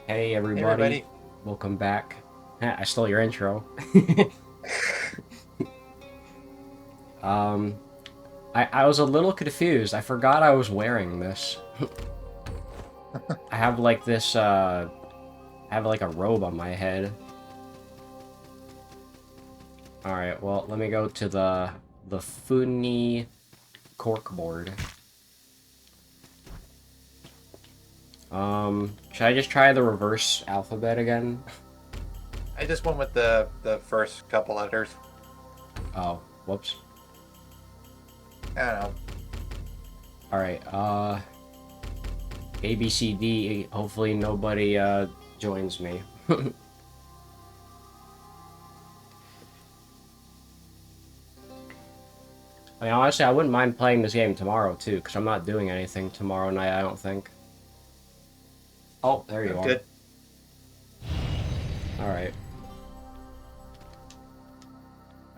Hey Hey everybody, everybody. welcome back. I stole your intro. um, I was a little confused. I forgot I was wearing this. I have like this, I have like a robe on my head. Alright, well, let me go to the Funi corkboard. Should I just try the reverse alphabet again? I just went with the first couple letters. Oh, whoops. I don't know. Alright, A, B, C, D. Hopefully nobody, joins me. I mean, honestly, I wouldn't mind playing this game tomorrow, too, because I'm not doing anything tomorrow night, I don't think. Oh, there you I'm are. good. Alright.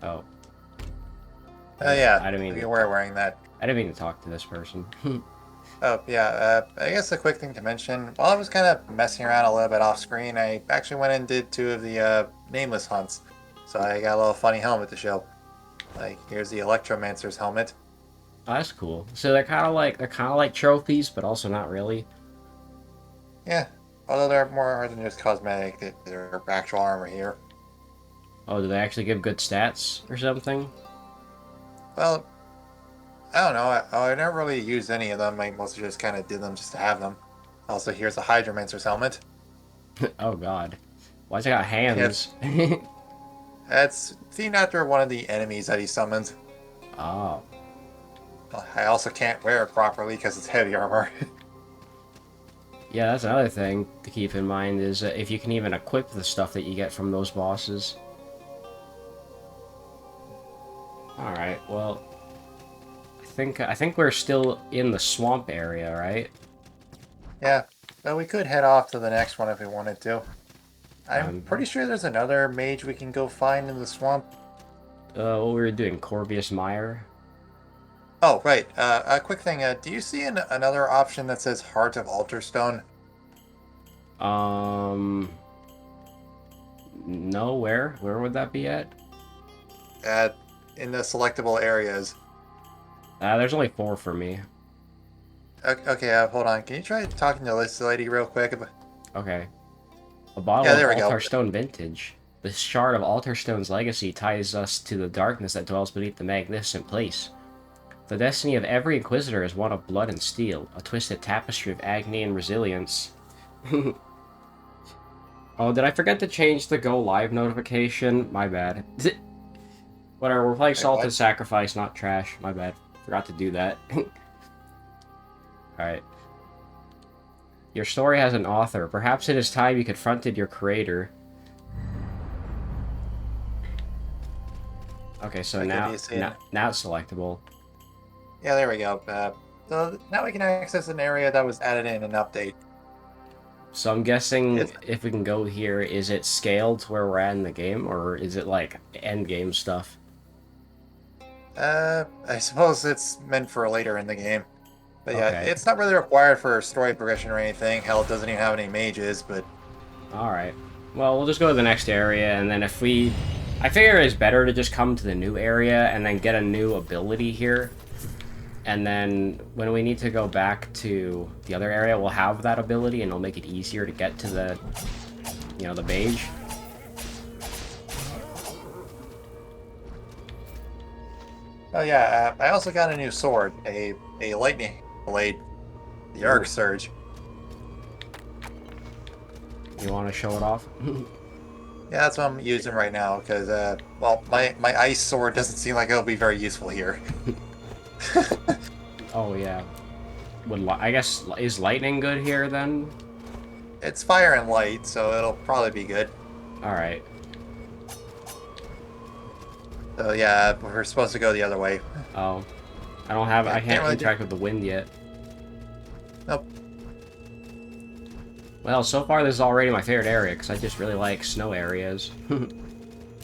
Oh. Oh yeah, I didn't mean to you were talk. wearing that. I didn't mean to talk to this person. Oh yeah. I guess a quick thing to mention. While I was kind of messing around a little bit off screen, I actually went and did two of the nameless hunts. So I got a little funny helmet to show. Like here's the Mancers helmet. Oh, that's cool. So they're kind of like trophies, but also not really. Yeah. Although they're more than just cosmetic, they're actual armor here. Oh, do they actually give good stats or something? Well, I don't know. I never really used any of them. I mostly just kind of did them just to have them. Also, here's a Hydromancer's helmet. Oh God, why's it got Yeah, hands? it's themed after one of the enemies that he summons. Oh, I also can't wear it properly because it's heavy armor. yeah. That's another thing to keep in mind is if you can even equip the stuff that you get from those bosses. All right. Well, I think we're still in the swamp area, right? Yeah, but we could head off to the next one if we wanted to. I'm Um, pretty sure there's another mage we can go find in the swamp. what we were doing, Corvius Meyer. Oh, right. A quick thing. Do you see another option that says Heart of Alterstone? Um, no, where would that be at? Uh, in the selectable areas. There's only four for me. Okay, hold on. Can you try talking to this lady real quick? Okay. A bottle Yeah, of there we go. Alterstone Vintage. This shard of Alterstone's legacy ties us to the darkness that dwells beneath the magnificent place. The destiny of every Inquisitor is one of blood and steel, a twisted tapestry of agony and resilience. Oh, did I forget to change the go live notification? My bad. Whatever, we're playing Wait, Salted what? Sacrifice, not trash. My bad. Forgot to do that. Alright. Your story has an author. Perhaps it is time you confronted your creator. Okay, so Okay, do now, you see now, it? now it's selectable. Yeah, there we go. So now we can access an area that was added in an update. So I'm guessing It's, if we can go here, is it scaled to where we're at in the game, or is it like end game stuff? I suppose it's meant for later in the game. But yeah, Okay. it's not really required for story progression or anything. Hell, it doesn't even have any mages, but Alright. Well, we'll just go to the next area, and then if we... I figure it's better to just come to the new area and then get a new ability here. And then when we need to go back to the other area, we'll have that ability, and it'll make it easier to get to the mage. oh yeah, I also got a new sword, a lightning blade, the Arc Ooh. Surge. You want to show it off? Yeah, that's what I'm using right now because well, my ice sword doesn't seem like it'll be very useful here. Oh, yeah. I guess, is lightning good here, then? It's fire and light, so it'll probably be good. Alright. So yeah, we're supposed to go the other way. Oh. Yeah, I can't can't really do. interact with the wind yet. Nope. Well, so far this is already my favorite area, because I just really like snow areas.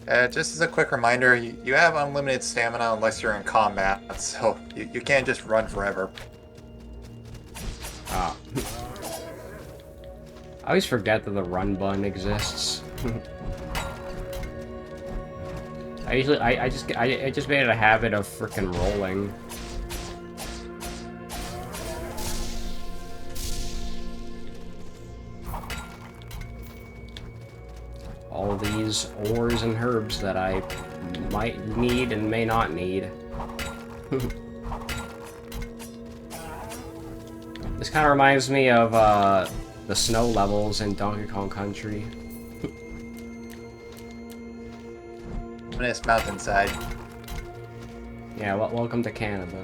Just as a quick reminder, you have unlimited stamina unless you're in combat, so you can't just run forever. Ah. I always forget that the run button exists. I just made it a habit of frickin' rolling. All these ores and herbs that I might need and may not need. This kind of reminds me of the snow levels in Donkey Kong Country. Nice mountainside. Yeah, welcome to Canada.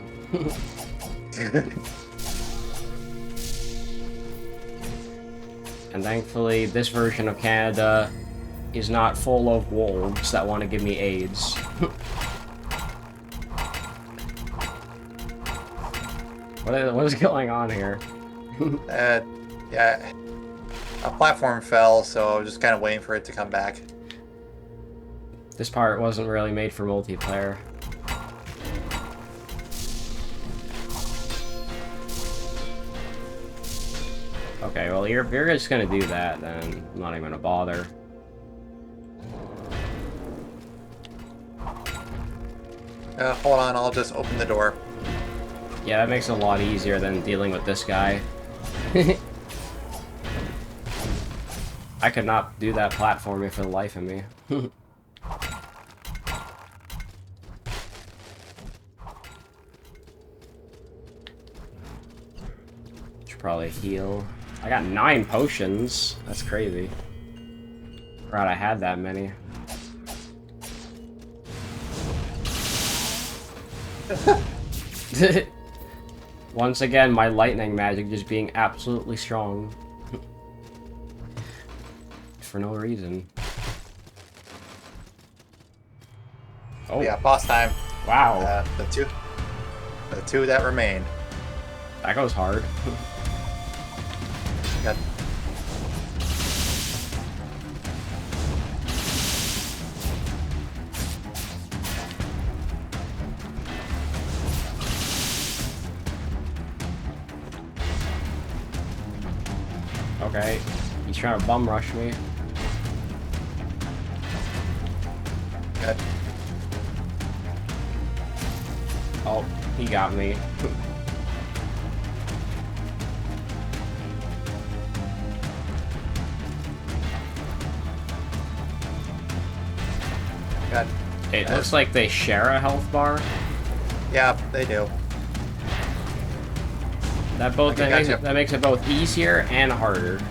And thankfully, this version of Canada is not full of wolves that want to give me AIDS. What is going on here? Yeah, a platform fell, so I was just kind of waiting for it to come back. This part wasn't really made for multiplayer. Okay, well, you're just gonna do that, then I'm not even gonna bother. Hold on, I'll just open the door. Yeah, that makes it a lot easier than dealing with this guy. I could not do that platforming for the life of me. Should probably heal. I got 9 potions. That's crazy. Forgot I had that many. Once again, my lightning magic just being absolutely strong. For no reason. Oh Yeah, boss time. Wow. The two that remain. That goes hard. Got Okay. He's trying to bum rush me. Good. Oh, he got me. Good. It looks like they share a health bar. Yeah, they do. That makes it both easier and harder.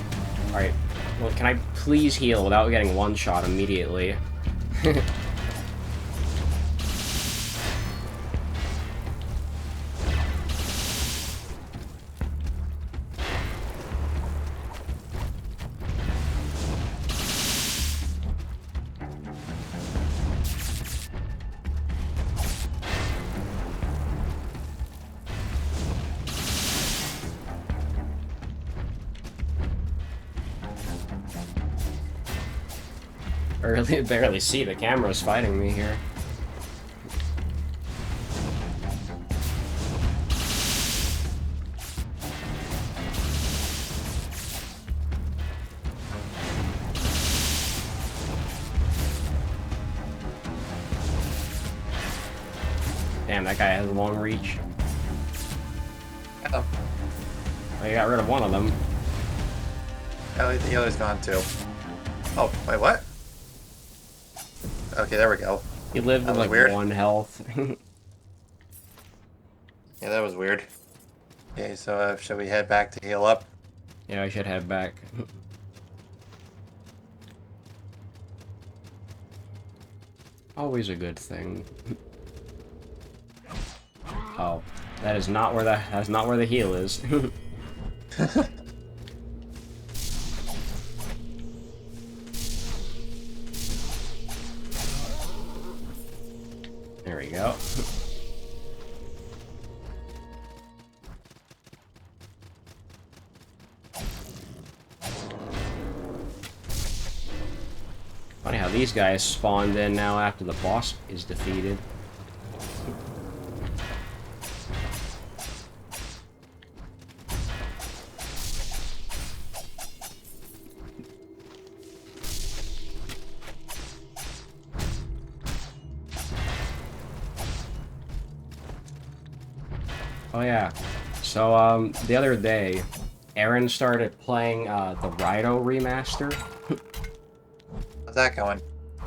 Alright. Well, can I please heal without getting one shot immediately? I barely see the camera's fighting me here. Damn, that guy has a long reach. Oh, Oh, you got rid of one of them. the other's gone too. Oh, wait, what? Okay, there we go. He lived with like weird. 1 health. Yeah, that was weird. Okay, so should we head back to heal up? Yeah, I should head back. Always a good thing. Oh, that's not where the heal is. There we go. Funny how these guys spawned in now after the boss is defeated. Oh yeah. So the other day, Aaron started playing the Rido remaster. How's that going?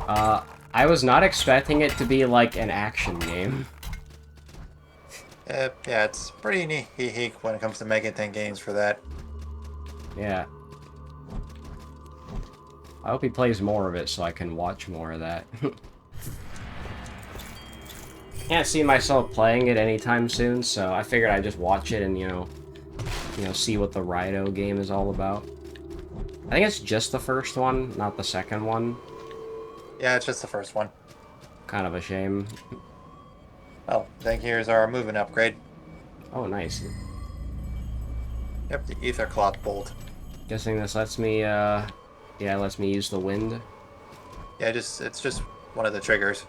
I was not expecting it to be like an action game. Yeah, it's pretty neat when it comes to Mega 10 games for that. Yeah. I hope he plays more of it so I can watch more of that. Can't see myself playing it anytime soon, so I figured I'd just watch it and, see what the Rido game is all about. I think it's just the first one, not the second one. Yeah, it's just the first one. Kind of a shame. Oh, then here's our movement upgrade. Oh, nice. Yep, the Ether Cloth Bolt. Guessing this lets me, yeah, lets me use the wind. Yeah, it's just one of the triggers.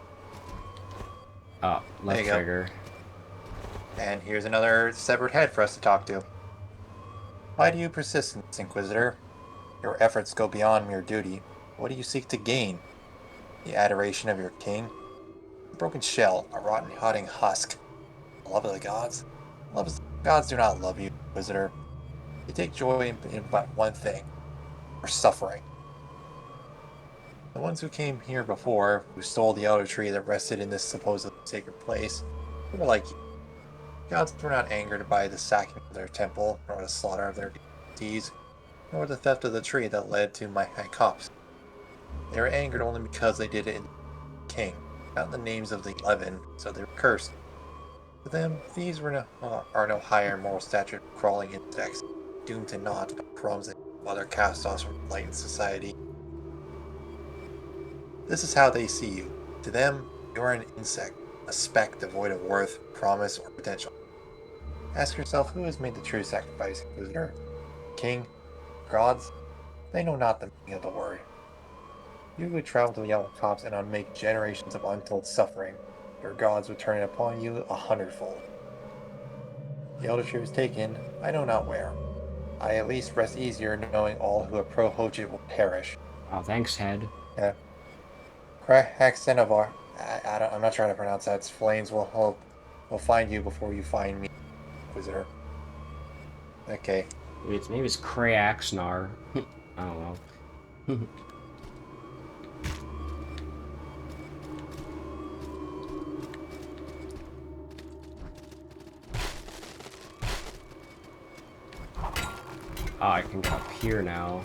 Oh, There left you go. trigger. And here's another severed head for us to talk to. Why do you persist in this, Inquisitor? Your efforts go beyond mere duty. What do you seek to gain? The adoration of your king? A broken shell, a rotten, rotting husk. The love of the gods? Gods do not love you, Inquisitor. They take joy in but one thing, or suffering. The ones who came here before, who stole the elder tree that rested in this supposed sacred place, were like you. Gods were not angered by the sacking of their temple, nor the slaughter of their deities, nor the theft of the tree that led to my Cops. They were angered only because they did it in the king, not in the names of the 11, so they were cursed. To them, these are no higher moral stature crawling insects, doomed to naught by crumbs and other cast-offs from enlightened society. This is how they see you. To them, you are an insect, a speck devoid of worth, promise, or potential. Ask yourself who has made the true sacrifice, Inquisitor? King? Gods? They know not the meaning of the word. You would travel to the Yellow Tops and unmake generations of untold suffering. Your gods would turn it upon you 100-fold. The elder tree was taken, I know not where. I at least rest easier knowing all who approach it will perish. Oh, thanks, head. Yeah. Kraxenovar. I'm not trying to pronounce that. Flames will find you before you find me, Inquisitor. Okay. Maybe it's Kraxnar. I don't know. Oh, I can get up here now.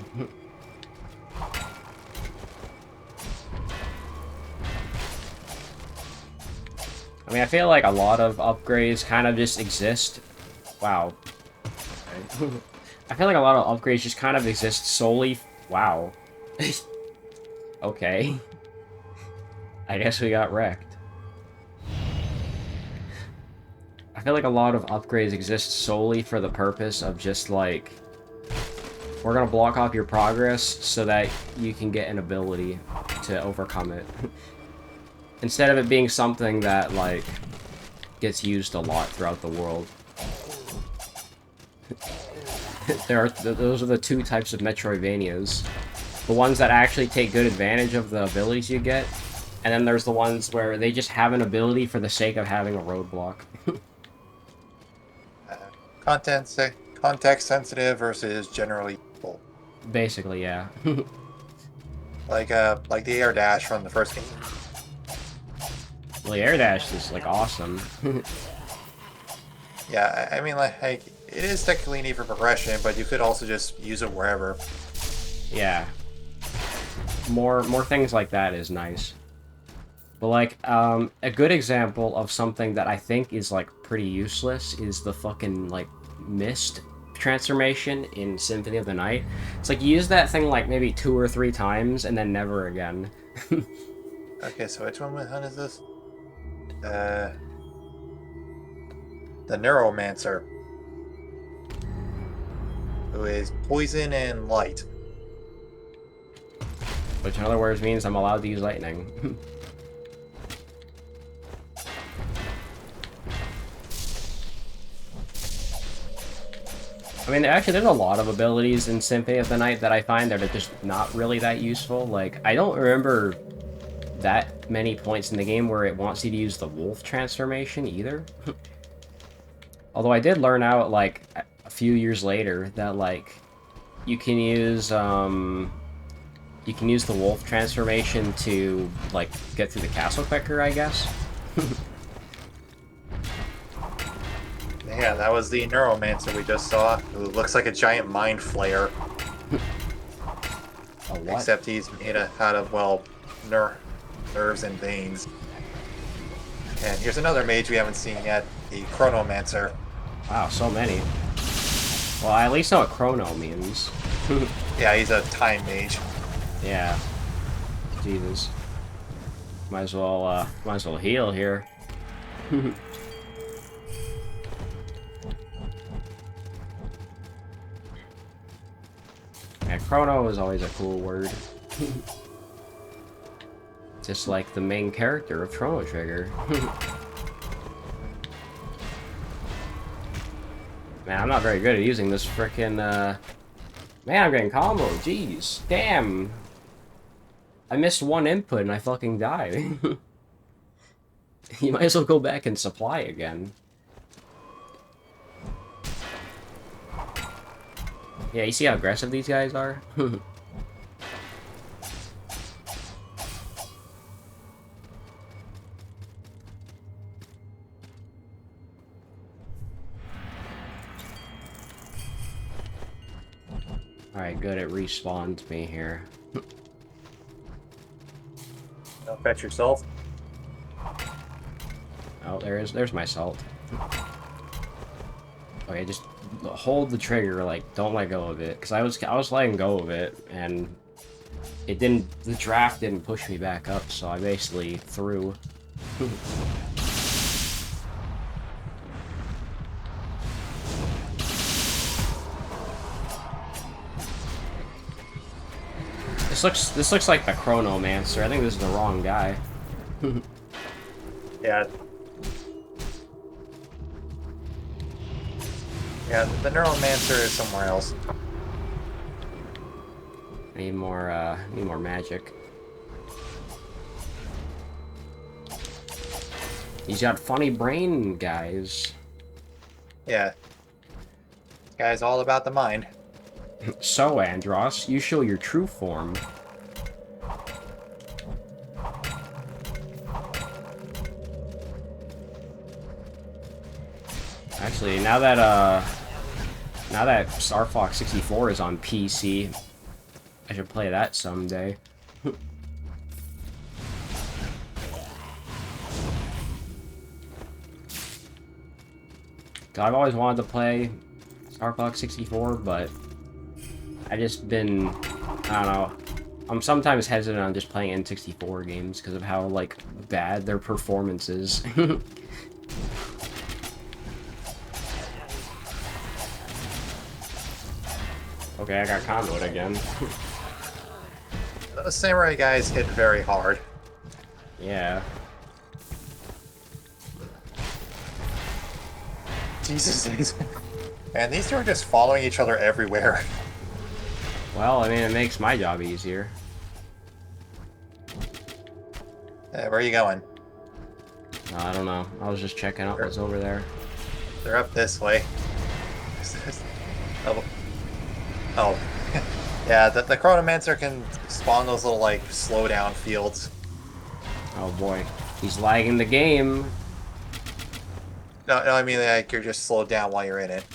I mean, I feel like a lot of upgrades kind of just exist. Wow. I feel like a lot of upgrades just kind of exist solely... Wow. Okay. I guess we got wrecked. I feel like a lot of upgrades exist solely for the purpose of just, like... We're gonna block off your progress so that you can get an ability to overcome it. Instead of it being something that, like, gets used a lot throughout the world. Those are the two types of Metroidvanias. The ones that actually take good advantage of the abilities you get, and then there's the ones where they just have an ability for the sake of having a roadblock. Context sensitive versus generally useful. Basically, yeah. Like the air dash from the first game. Well, the air dash is, like, awesome. Yeah, I mean, like, it is technically neat for progression, but you could also just use it wherever. Yeah. More things like that is nice. But, like, a good example of something that I think is, like, pretty useless is the fucking, like, mist transformation in Symphony of the Night. It's like, you use that thing, like, maybe 2 or 3 times, and then never again. Okay, so which one is this? The Neuromancer, who is poison and light. Which, in other words, means I'm allowed to use lightning. I mean, actually, there's a lot of abilities in Symphony of the Night that I find that are just not really that useful. Like, I don't remember that many points in the game where it wants you to use the wolf transformation either. Although I did learn out, like, a few years later that, like, you can use, you can use the wolf transformation to, like, get through the castle quicker, I guess. Yeah, that was the Neuromancer we just saw, who looks like a giant mind flayer. A what? Except he's made out of, well, nerves and veins. And here's another mage we haven't seen yet, the Chronomancer. Wow, so many. Well, I at least know what chrono means. Yeah, he's a time mage. Yeah. Jesus. Might as well heal here. Yeah, chrono is always a cool word. Just like the main character of Chrono Trigger. Man, I'm not very good at using this frickin', Man, I'm getting combo. Jeez. Damn. I missed one input and I fucking died. You might as well go back and supply again. Yeah, you see how aggressive these guys are? Alright, good, it respawned me here. Don't fetch yourself. Oh, there's my salt. Okay, just hold the trigger, like, don't let go of it. Because I was letting go of it, and the draft didn't push me back up, so I basically threw. This looks like the Chronomancer. I think this is the wrong guy. Yeah. Yeah, the Neuromancer is somewhere else. Need more magic. He's got funny brain, guys. Yeah. This guy's all about the mind. So, Andros, you show your true form. Actually, now that Star Fox 64 is on PC, I should play that someday. I've always wanted to play Star Fox 64, but I just been, I don't know, I'm sometimes hesitant on just playing N64 games because of how, like, bad their performance is. Okay, I got comboed again. Those samurai guys hit very hard. Yeah. Jesus. Man, these two are just following each other everywhere. Well, I mean, it makes my job easier. Where are you going? I don't know. I was just checking out what's over there. They're up this way. Oh. Oh. Yeah, the Chronomancer can spawn those little, like, slowdown fields. Oh boy. He's lagging the game. No, I mean, like, you're just slowed down while you're in it.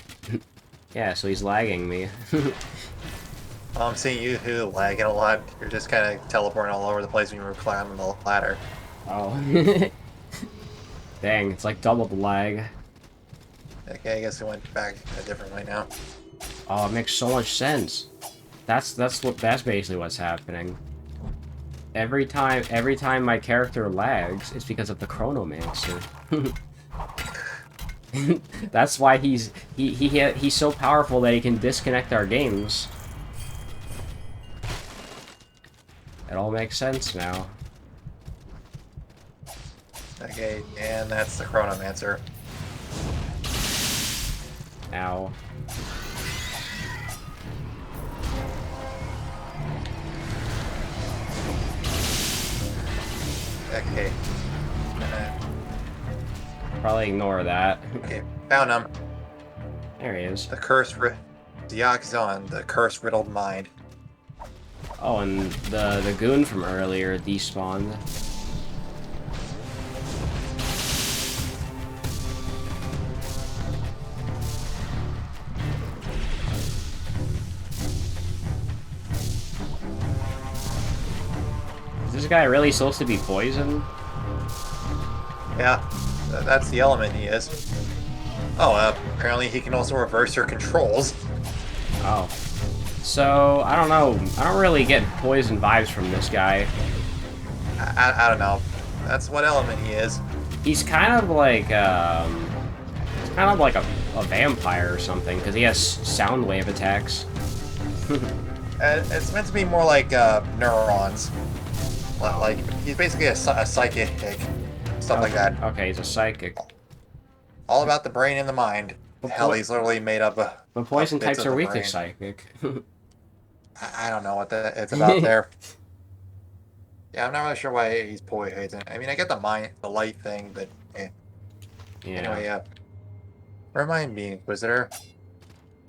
Yeah, so he's lagging me. I'm seeing you who lagging a lot. You're just kind of teleporting all over the place when you were climbing the ladder. Oh. Dang, it's like double the lag. Okay, I guess it went back a different way now. Oh, it makes so much sense. That's basically what's happening. Every time my character lags, it's because of the Chronomancer. That's why he's so powerful that he can disconnect our games. It all makes sense now. Okay, and that's the Chronomancer. Ow. Okay. Probably ignore that. Okay, found him. There he is. The Diakzon, the curse-riddled mind. Oh, and the goon from earlier despawned. Is this guy really supposed to be poisoned? Yeah, that's the element he is. Oh, apparently he can also reverse your controls. Oh. So, I don't know. I don't really get poison vibes from this guy. I don't know. That's what element he is. He's kind of like, he's kind of like a vampire or something, because he has sound wave attacks. It's meant to be more like neurons. Like, he's basically a psychic, stuff like that. Okay, he's a psychic. All about the brain and the mind. Hell, he's literally made up of. But poison bits types of are the weak to brain. psychic. I don't know what it's about there. Yeah, I'm not really sure why he's poison. I mean, I get the light thing, but eh. Yeah. Anyway, remind me, Inquisitor.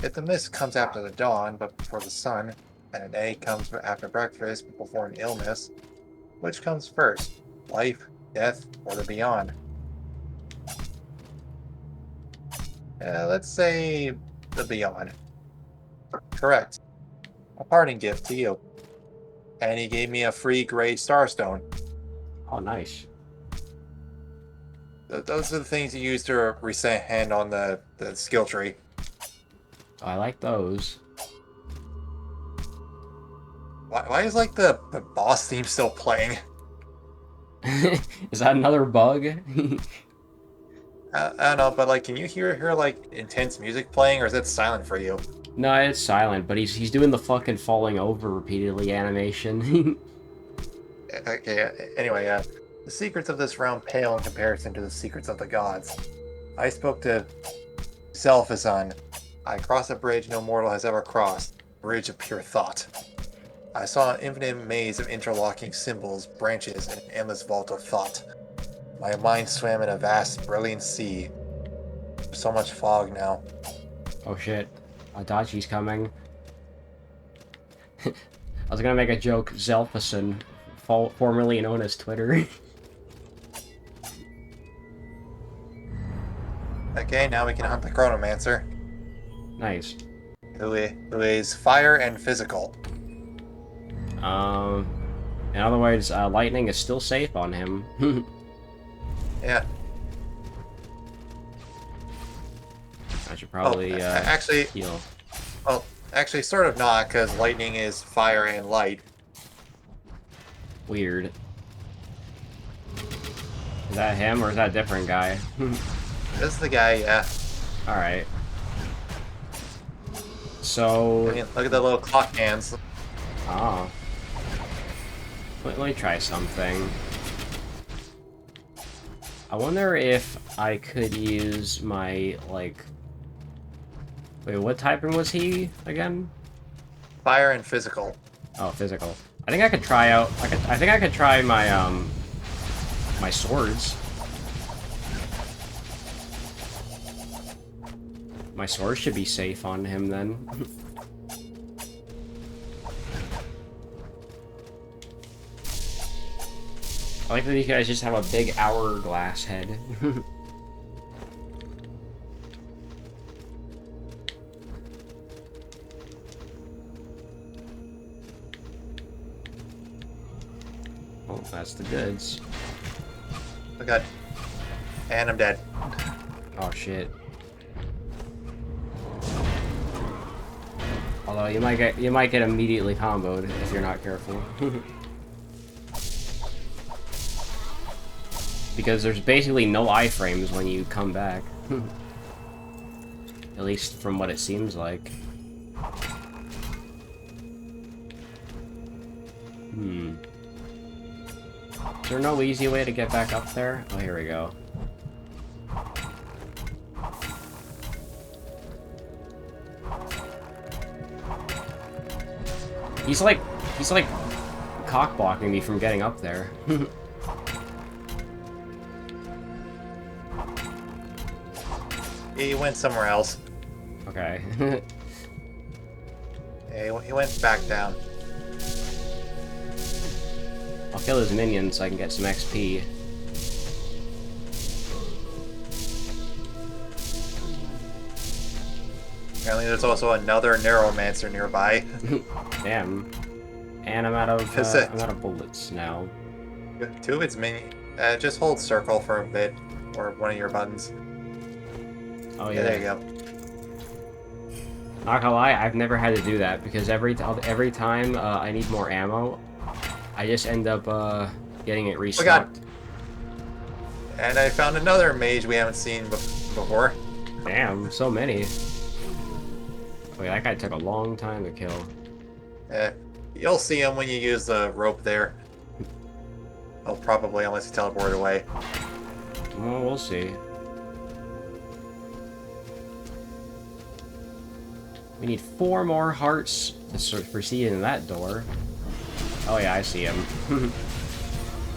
If the mist comes after the dawn, but before the sun, and a day comes after breakfast, but before an illness, which comes first? Life, death, or the beyond? Let's say the beyond. Correct. A parting gift to you. And he gave me a free gray starstone. Oh, nice. Those are the things you use to reset hand on the skill tree. Oh, I like those. Why is like the boss theme still playing? Is that another bug? I don't know, but like, can you hear like intense music playing, or is it silent for you? No, it's silent, but he's doing the fucking falling over repeatedly animation. Okay. Anyway, the secrets of this realm pale in comparison to the secrets of the gods. I spoke to Zelfazon. I crossed a bridge no mortal has ever crossed. Bridge of pure thought. I saw an infinite maze of interlocking symbols, branches, and an endless vault of thought. My mind swam in a vast, brilliant sea. There's so much fog now. Oh shit. Adachi's coming. I was gonna make a joke, Zelfason, formerly known as Twitter. Okay, now we can hunt the Chronomancer, Nice. who is fire and physical. In other words, lightning is still safe on him. Yeah. I should probably, actually, heal. well, actually, sort of not, because lightning is fire and light. Weird. Is that him, or is that a different guy? This is the guy, yeah. Alright. So... I mean, look at the little clock hands. Oh. Let me try something. I wonder if I could use my, like... Wait, what typing was he, again? Fire and physical. Oh, physical. I think I could try out... I think I could try my, my swords. My sword should be safe on him, then. I like that these guys just have a big hourglass head. Oh, that's the goods. Oh god. And I'm dead. Oh, shit. Although you might get immediately comboed if you're not careful. Because there's basically no iframes when you come back. At least from what it seems like. Is there no easy way to get back up there? Oh, here we go. He's like cock-blocking me from getting up there. He went somewhere else. Okay. Yeah, he went back down. I'll kill his minions so I can get some XP. Apparently there's also another Neuromancer nearby. Damn. And I'm out of bullets now. Two of its minions. Just hold circle for a bit, or one of your buttons. Oh Yeah, yeah. there you go. Not gonna lie, I've never had to do that because every time I need more ammo, I just end up getting it restocked. And I found another mage we haven't seen before. Damn, so many. Wait, that guy took a long time to kill. You'll see him when you use the rope there. Oh, probably, unless you teleport away. Well, we'll see. We need 4 more hearts to proceed in that door. Oh yeah, I see him.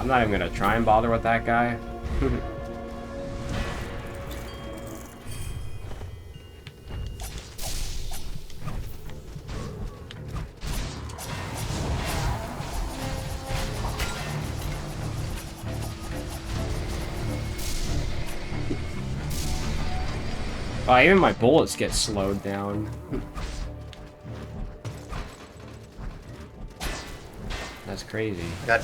I'm not even gonna try and bother with that guy. Oh, even my bullets get slowed down. That's crazy. Got.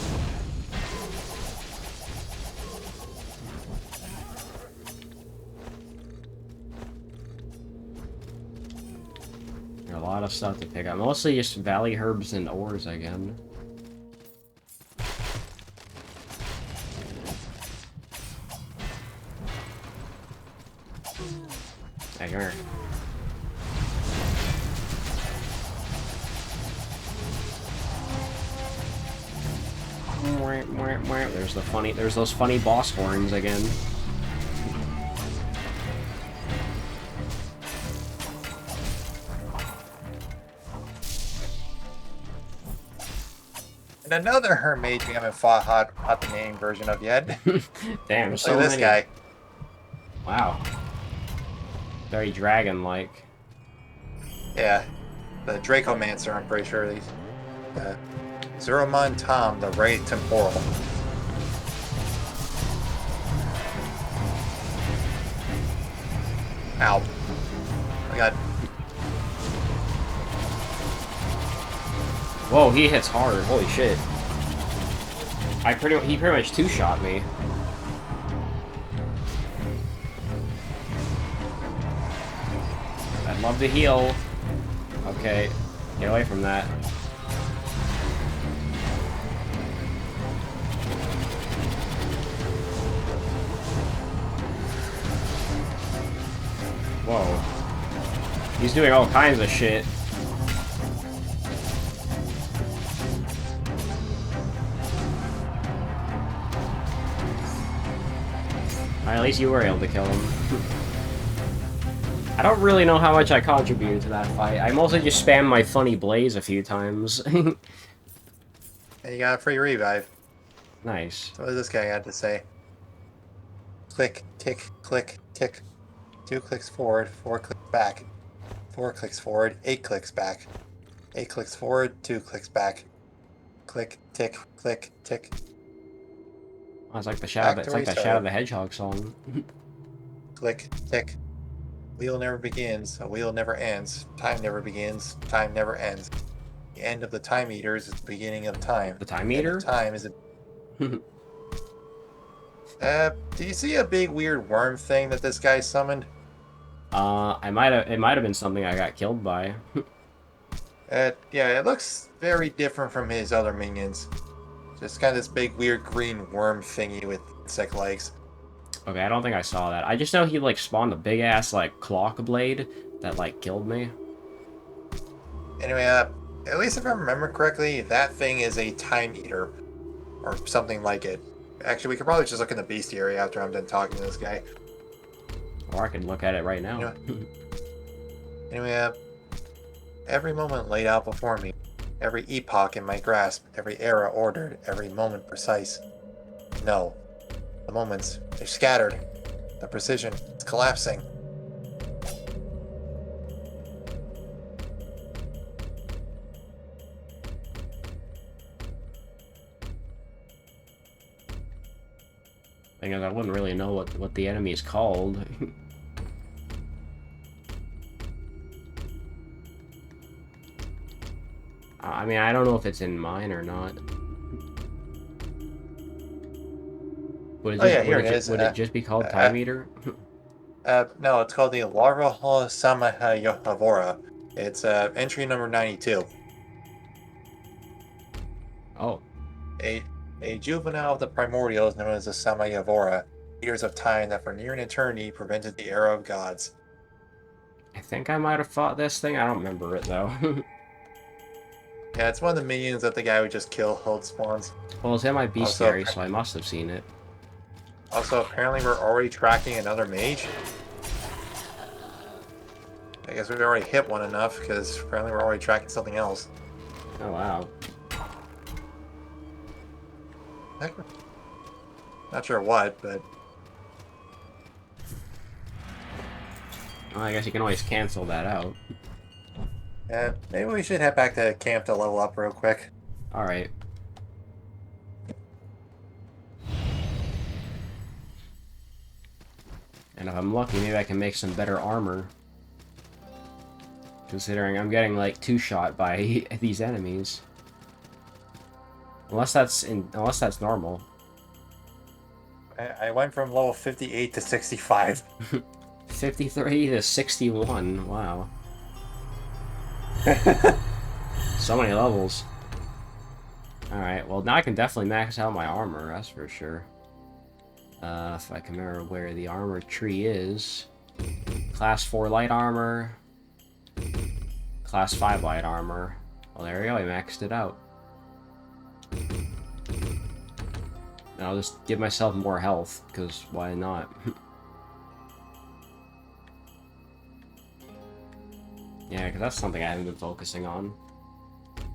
There are a lot of stuff to pick up. Mostly just valley herbs and ores again. Hey, come here. There's those funny boss horns again. And another Hermage we haven't fought the main version of yet. Damn, Look so at this many. guy. Wow. Very dragon-like. Yeah, the Dracomancer, I'm pretty sure. Zeromon Tom, the Ray Temporal. Ow. I got. Whoa, he hits hard. Holy shit. He pretty much two-shot me. I'd love to heal. Okay, get away from that. Whoa. He's doing all kinds of shit. At least you were able to kill him. I don't really know how much I contributed to that fight. I mostly just spammed my funny blaze a few times. And you got a free revive. Nice. So what does this guy have to say? Click, tick, click, tick. 2 clicks forward, 4 clicks back. 4 clicks forward, 8 clicks back. 8 clicks forward, 2 clicks back. Click, tick, click, tick. Oh, it's like the Shadow. It's like the Shadow the Hedgehog song. Click, tick. Wheel never begins. A wheel never ends. Time never begins. Time never ends. The end of the time eaters is the beginning of time. The time eater? Time is a. Do you see a big weird worm thing that this guy summoned? It might have been something I got killed by. Yeah, it looks very different from his other minions. Just kind of this big weird green worm thingy with insect legs. Okay, I don't think I saw that. I just know he like spawned a big ass like clock blade that like killed me. Anyway, at least if I remember correctly, that thing is a time eater. Or something like it. Actually, we could probably just look in the bestiary after I'm done talking to this guy. Or I can look at it right now. Anyway, every moment laid out before me. Every epoch in my grasp. Every era ordered. Every moment precise. No. The moments, they're scattered. The precision is collapsing. Thing is, I wouldn't really know what the enemy is called. I mean, I don't know if it's in mine or not. Oh yeah, here it is. Would it just be called Time Eater? No, it's called the Larva Samayavora. It's entry number 92. Oh, A, a juvenile of the primordials known as the Samayavora. Years of time that for near an eternity prevented the era of gods. I think I might have fought this thing. I don't remember it, though. Yeah, it's one of the minions that the guy we just killed hold spawns. Well, it's in my Also, bestiary, so I must have seen it. also, apparently we're already tracking another mage. I guess we already hit one enough, because apparently we're already tracking something else. Oh, wow. Heck, not sure what, but... Well, I guess you can always cancel that out. Yeah, maybe we should head back to camp to level up real quick. Alright. And if I'm lucky, maybe I can make some better armor. Considering I'm getting, like, two-shot by these enemies. Unless that's normal. I went from level 58 to 65. 53 to 61, wow. So many levels. Alright, well now I can definitely max out my armor, that's for sure. If I can remember where the armor tree is. Class 4 light armor. Class 5 light armor. Well, there we go, I maxed it out. Now I'll just give myself more health, because why not? Yeah, because that's something I haven't been focusing on.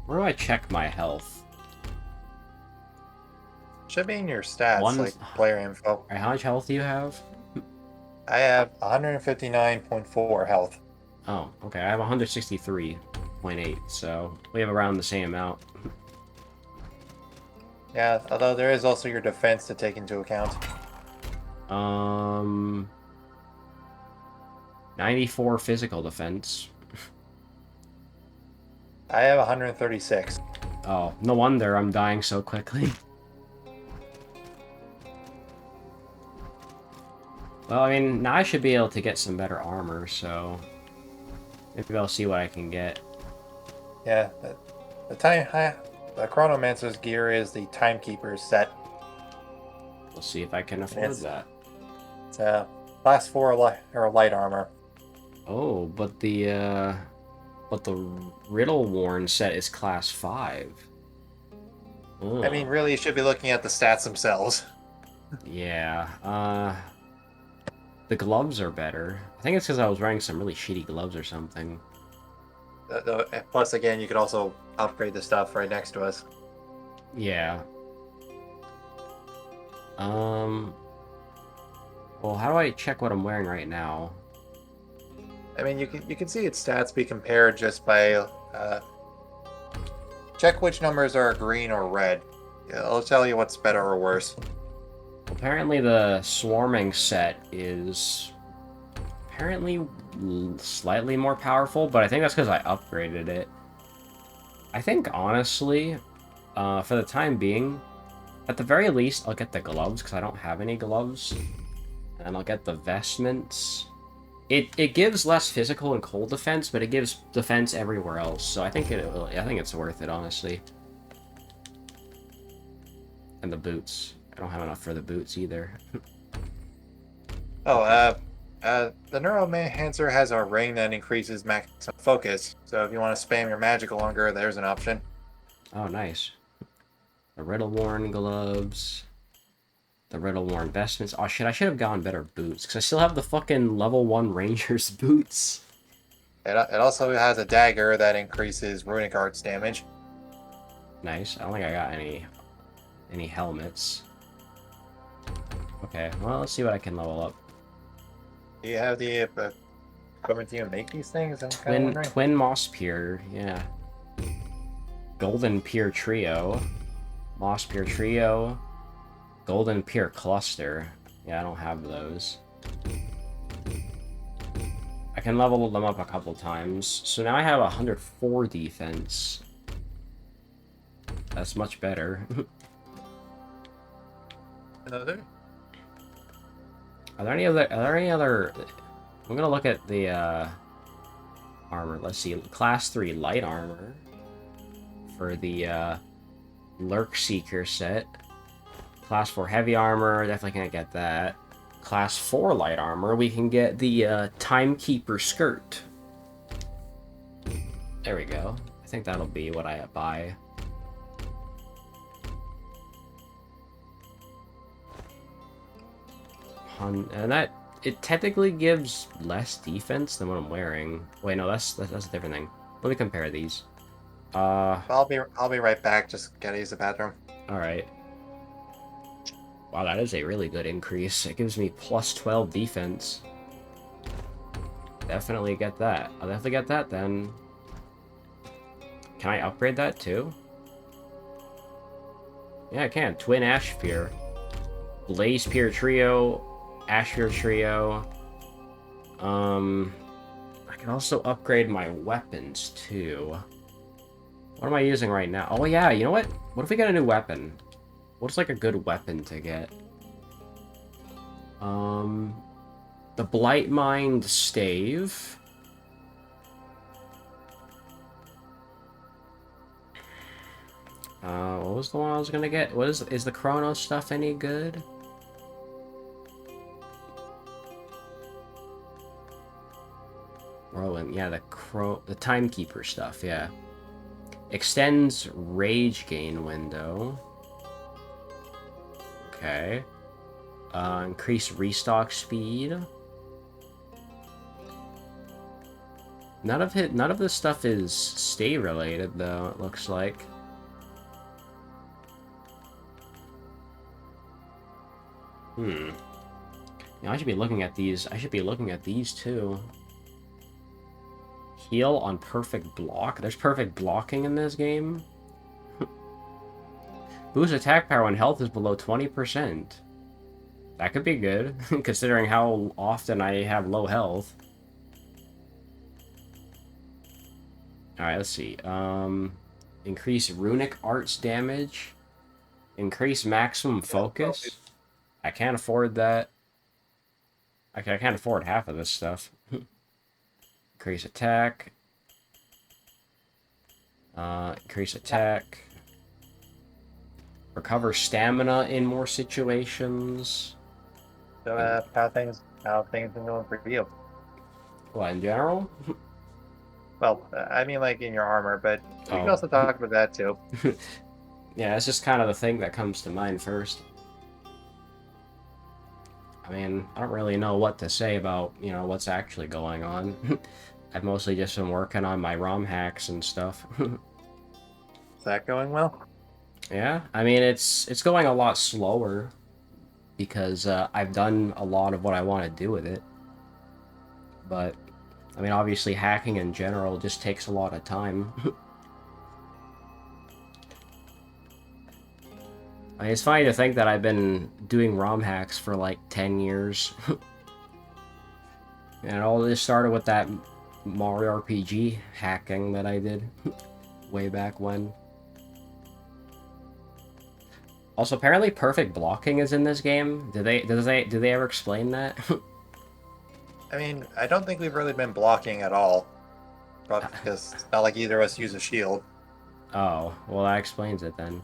Where do I check my health? Should be in your stats, One... like player info. Alright, how much health do you have? I have 159.4 health. Oh, okay, I have 163.8, so we have around the same amount. Yeah, although there is also your defense to take into account. 94 physical defense. I have 136. Oh, no wonder I'm dying so quickly. Well, I mean, now I should be able to get some better armor, so... maybe I'll see what I can get. Yeah, the Chronomancer's gear is the Timekeeper's set. We'll see if I can afford that. It's a class 4 light armor. Oh, but the Riddle Worn set is class 5. Oh. I mean, really, you should be looking at the stats themselves. Yeah, the gloves are better. I think it's because I was wearing some really shitty gloves or something. Plus, again, you could also upgrade the stuff right next to us. Yeah. Well, how do I check what I'm wearing right now? I mean, you can see its stats be compared just by check which numbers are green or red. It'll tell you what's better or worse. Apparently the swarming set is apparently slightly more powerful, but I think that's because I upgraded it. I think, honestly, for the time being, at the very least, I'll get the gloves, because I don't have any gloves. And I'll get the vestments. It gives less physical and cold defense, but it gives defense everywhere else, so I think it's worth it, honestly. And the boots. I don't have enough for the boots either. Oh, the Neuromancer has a ring that increases maximum focus, so if you want to spam your magic longer, there's an option. Oh, nice. The Riddle-Worn gloves. The Riddle-Worn vestments. Oh shit, I should have gotten better boots, because I still have the fucking level 1 Ranger's boots. It also has a dagger that increases runic arts damage. Nice. I don't think I got any helmets. Okay, well, let's see what I can level up. Do you have the equipment to make these things? Twin Moss Pier, yeah. Golden Pier Trio. Moss Pier Trio. Golden Pier Cluster. Yeah, I don't have those. I can level them up a couple times. So now I have 104 defense. That's much better. Another? Are there any other... I'm gonna look at the, armor. Let's see. Class 3 light armor. For the, Lurk Seeker set. Class 4 heavy armor. Definitely can't get that. Class 4 light armor. We can get the, Timekeeper skirt. There we go. I think that'll be what I buy. And that it technically gives less defense than what I'm wearing. Wait, no, that's a different thing. Let me compare these. I'll be right back. Just gotta use the bathroom. All right. Wow, that is a really good increase. It gives me plus 12 defense. Definitely get that. I'll definitely get that then. Can I upgrade that too? Yeah, I can. Twin Ash Spear. Blaze Spear Trio. Ash Spear Trio. I can also upgrade my weapons too. What am I using right now? Oh yeah, you know what? What if we get a new weapon? What's like a good weapon to get? The Blight Mind Stave. What was the one I was gonna get? Is the Chrono stuff any good? Roland, yeah, the Timekeeper stuff, yeah. Extends Rage Gain window. Okay. Increase restock speed. None of this stuff is stay related though, it looks like. Yeah, I should be looking at these. I should be looking at these too. Heal on perfect block. There's perfect blocking in this game. Boost attack power when health is below 20%. That could be good, considering how often I have low health. Alright, let's see. Increase runic arts damage. Increase maximum focus. I can't afford that. I can't afford half of this stuff. Increase attack. Increase attack. Recover stamina in more situations. So, how things been going for you? What, in general? Well, I mean, like in your armor, but we can Oh. also talk about that too. Yeah, it's just kind of the thing that comes to mind first. I mean, I don't really know what to say about, you know, what's actually going on. I've mostly just been working on my ROM hacks and stuff. Is that going well? Yeah, I mean, it's going a lot slower because I've done a lot of what I want to do with it. But, I mean, obviously hacking in general just takes a lot of time. I mean, it's funny to think that I've been doing ROM hacks for like 10 years. And it all just started with that Mario RPG hacking that I did way back when. Also, apparently perfect blocking is in this game. Do they ever explain that? I mean, I don't think we've really been blocking at all. Probably because it's not like either of us use a shield. Oh, well that explains it then.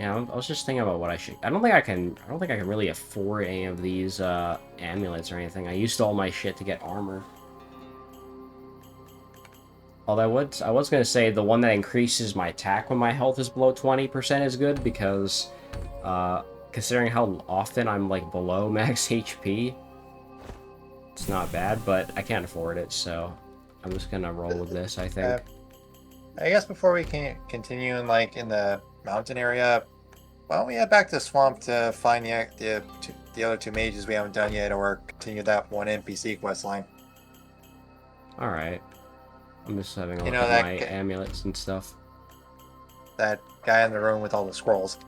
Yeah, I was just thinking about what I should. I don't think I can really afford any of these amulets or anything. I used all my shit to get armor. Although I was gonna say the one that increases my attack when my health is below 20% is good because, considering how often I'm like below max HP, it's not bad. But I can't afford it, so I'm just gonna roll with this. I think. I guess before we can continue in the mountain area, why don't we head back to the swamp to find the other two mages we haven't done yet, or continue that one NPC quest line? All right. I'm just having a look at my amulets and stuff. that guy in the room with all the scrolls.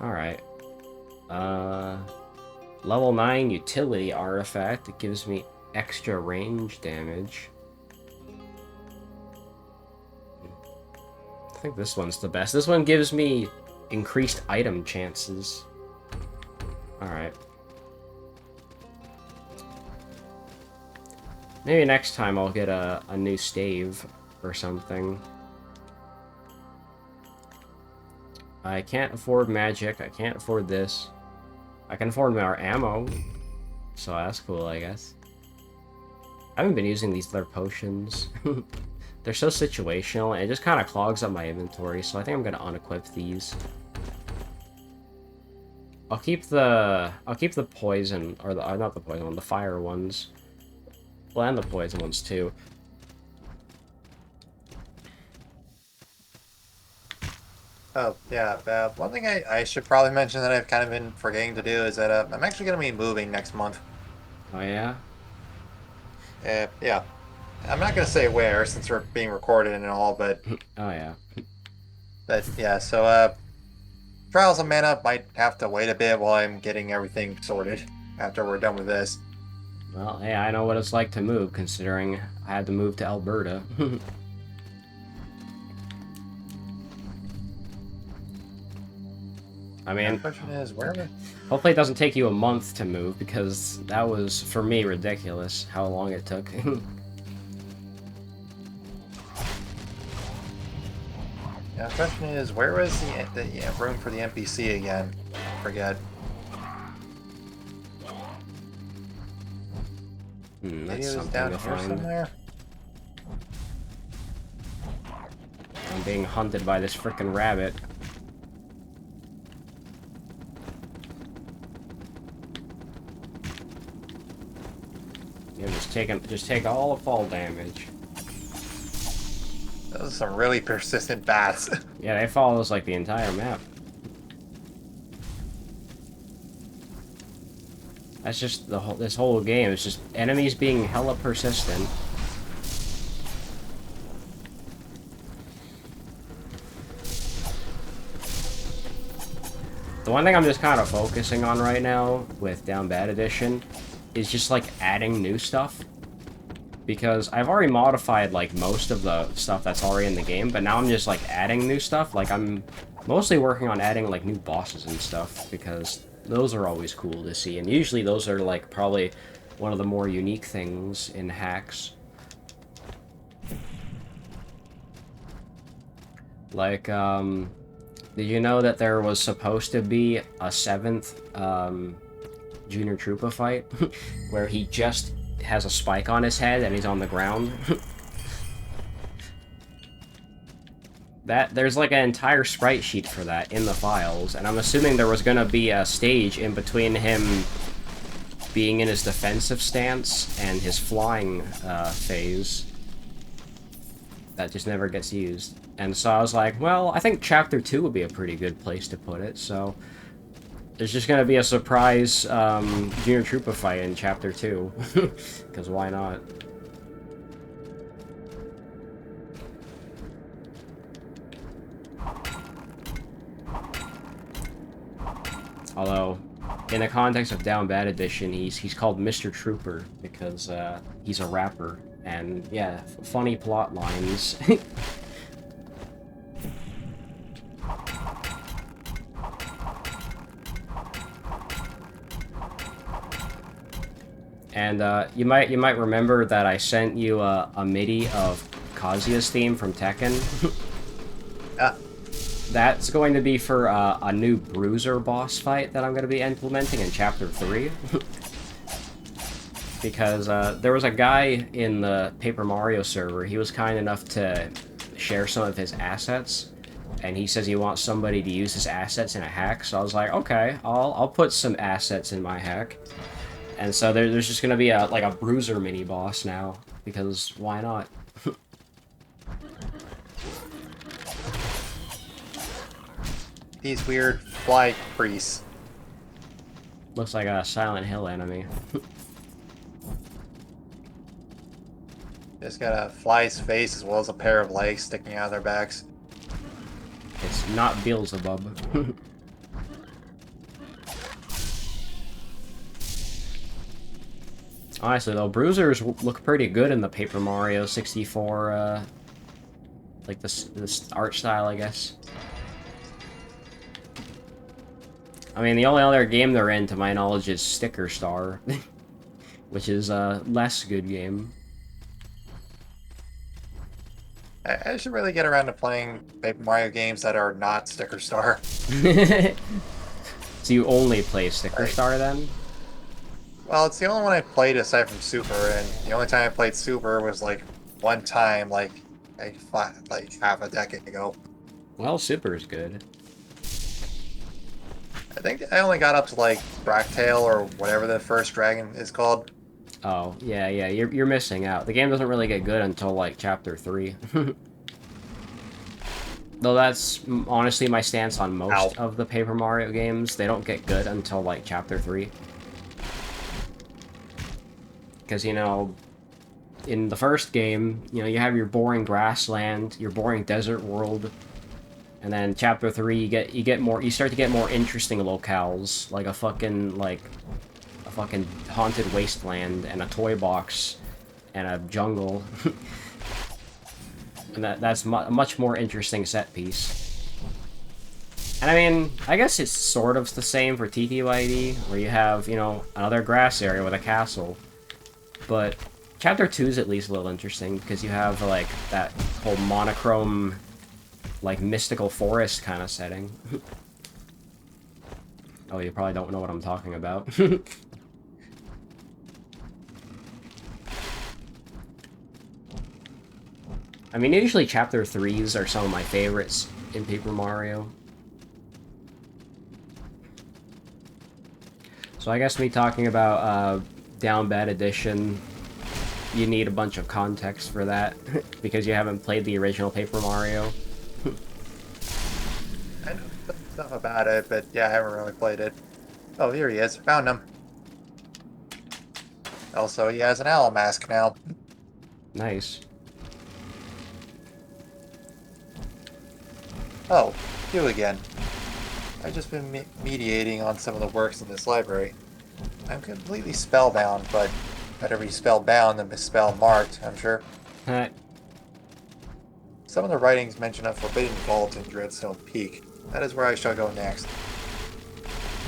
Alright. Level 9 utility artifact. It gives me extra range damage. I think this one's the best. This one gives me increased item chances. Alright. Maybe next time I'll get a new stave or something. I can't afford magic. I can't afford this. I can afford more ammo. So that's cool, I guess. I haven't been using these other potions. They're so situational, and it just kind of clogs up my inventory, so I think I'm gonna unequip these. I'll keep the poison, or the not the poison one, the fire ones. Well, and the poison ones too. Oh, yeah. One thing I should probably mention that I've kind of been forgetting to do is that I'm actually going to be moving next month. Oh, yeah? Yeah. I'm not going to say where since we're being recorded and all, but... Oh, yeah. But, yeah, so, Trials of Mana might have to wait a bit while I'm getting everything sorted after we're done with this. Well, hey, I know what it's like to move, considering I had to move to Alberta. I mean, the question is, where am I? Hopefully it doesn't take you a month to move, because that was, for me, ridiculous, how long it took. Yeah, the question is, where was the room for the NPC again? Forget. That's Maybe it was something down to here find. somewhere? I'm being hunted by this frickin' rabbit. Yeah, just take all the fall damage. Those are some really persistent bats. Yeah, they follow us like the entire map. That's just this whole game. It's just enemies being hella persistent. The one thing I'm just kind of focusing on right now with Down Bad Edition is just like adding new stuff. Because I've already modified like most of the stuff that's already in the game, but now I'm just like adding new stuff. Like I'm mostly working on adding like new bosses and stuff because those are always cool to see. And usually those are like probably one of the more unique things in hacks. Like, did you know that there was supposed to be a 7th Junior Troopa fight where he just has a spike on his head and he's on the ground? There's like an entire sprite sheet for that in the files, and I'm assuming there was gonna be a stage in between him being in his defensive stance and his flying phase that just never gets used. And so I was like, well, I think Chapter 2 would be a pretty good place to put it, so there's just gonna be a surprise Junior Troopa fight in Chapter 2, because why not? Although, in the context of Down Bad Edition, he's called Mr. Trooper because he's a rapper, and yeah, funny plot lines. And you might remember that I sent you a MIDI of Kazuya's theme from Tekken. That's going to be for a new Bruiser boss fight that I'm going to be implementing in Chapter 3. Because there was a guy in the Paper Mario server, he was kind enough to share some of his assets, and he says he wants somebody to use his assets in a hack, so I was like, okay, I'll put some assets in my hack. And so there's just gonna be like a Bruiser mini-boss now, because why not? These weird fly priests. Looks like a Silent Hill enemy. Just got a fly's face as well as a pair of legs sticking out of their backs. It's not Beelzebub. Honestly, though, bruisers look pretty good in the Paper Mario 64, like this art style, I guess. I mean, the only other game they're in, to my knowledge, is Sticker Star, which is a less good game. I should really get around to playing Paper Mario games that are not Sticker Star. So you only play Sticker Star, then? Well, it's the only one I played aside from Super, and the only time I played Super was like one time, like half a decade ago. Well, Super is good. I think I only got up to like Bractail or whatever the first dragon is called. Oh, yeah, you're missing out. The game doesn't really get good until, like, Chapter 3. Though that's honestly my stance on most of the Paper Mario games. They don't get good until, like, Chapter 3. Because, you know, in the first game, you know, you have your boring grassland, your boring desert world, and then Chapter 3, you start to get more interesting locales, like a fucking haunted wasteland and a toy box and a jungle. And that's a much more interesting set piece. And I mean, I guess it's sort of the same for TTYD, where you have, you know, another grass area with a castle. But Chapter 2 is at least a little interesting, because you have, like, that whole monochrome, like, mystical forest kind of setting. Oh, you probably don't know what I'm talking about. I mean, usually Chapter 3s are some of my favorites in Paper Mario. So I guess me talking about Down Bad Edition, you need a bunch of context for that, because you haven't played the original Paper Mario. I know stuff about it, but yeah, I haven't really played it. Oh, here he is. Found him. Also, he has an owl mask now. Nice. Oh, you again. I've just been mediating on some of the works in this library. I'm completely spellbound, but better be spellbound than misspell marked, I'm sure. Some of the writings mention a forbidden vault in Dreadstone Peak. That is where I shall go next.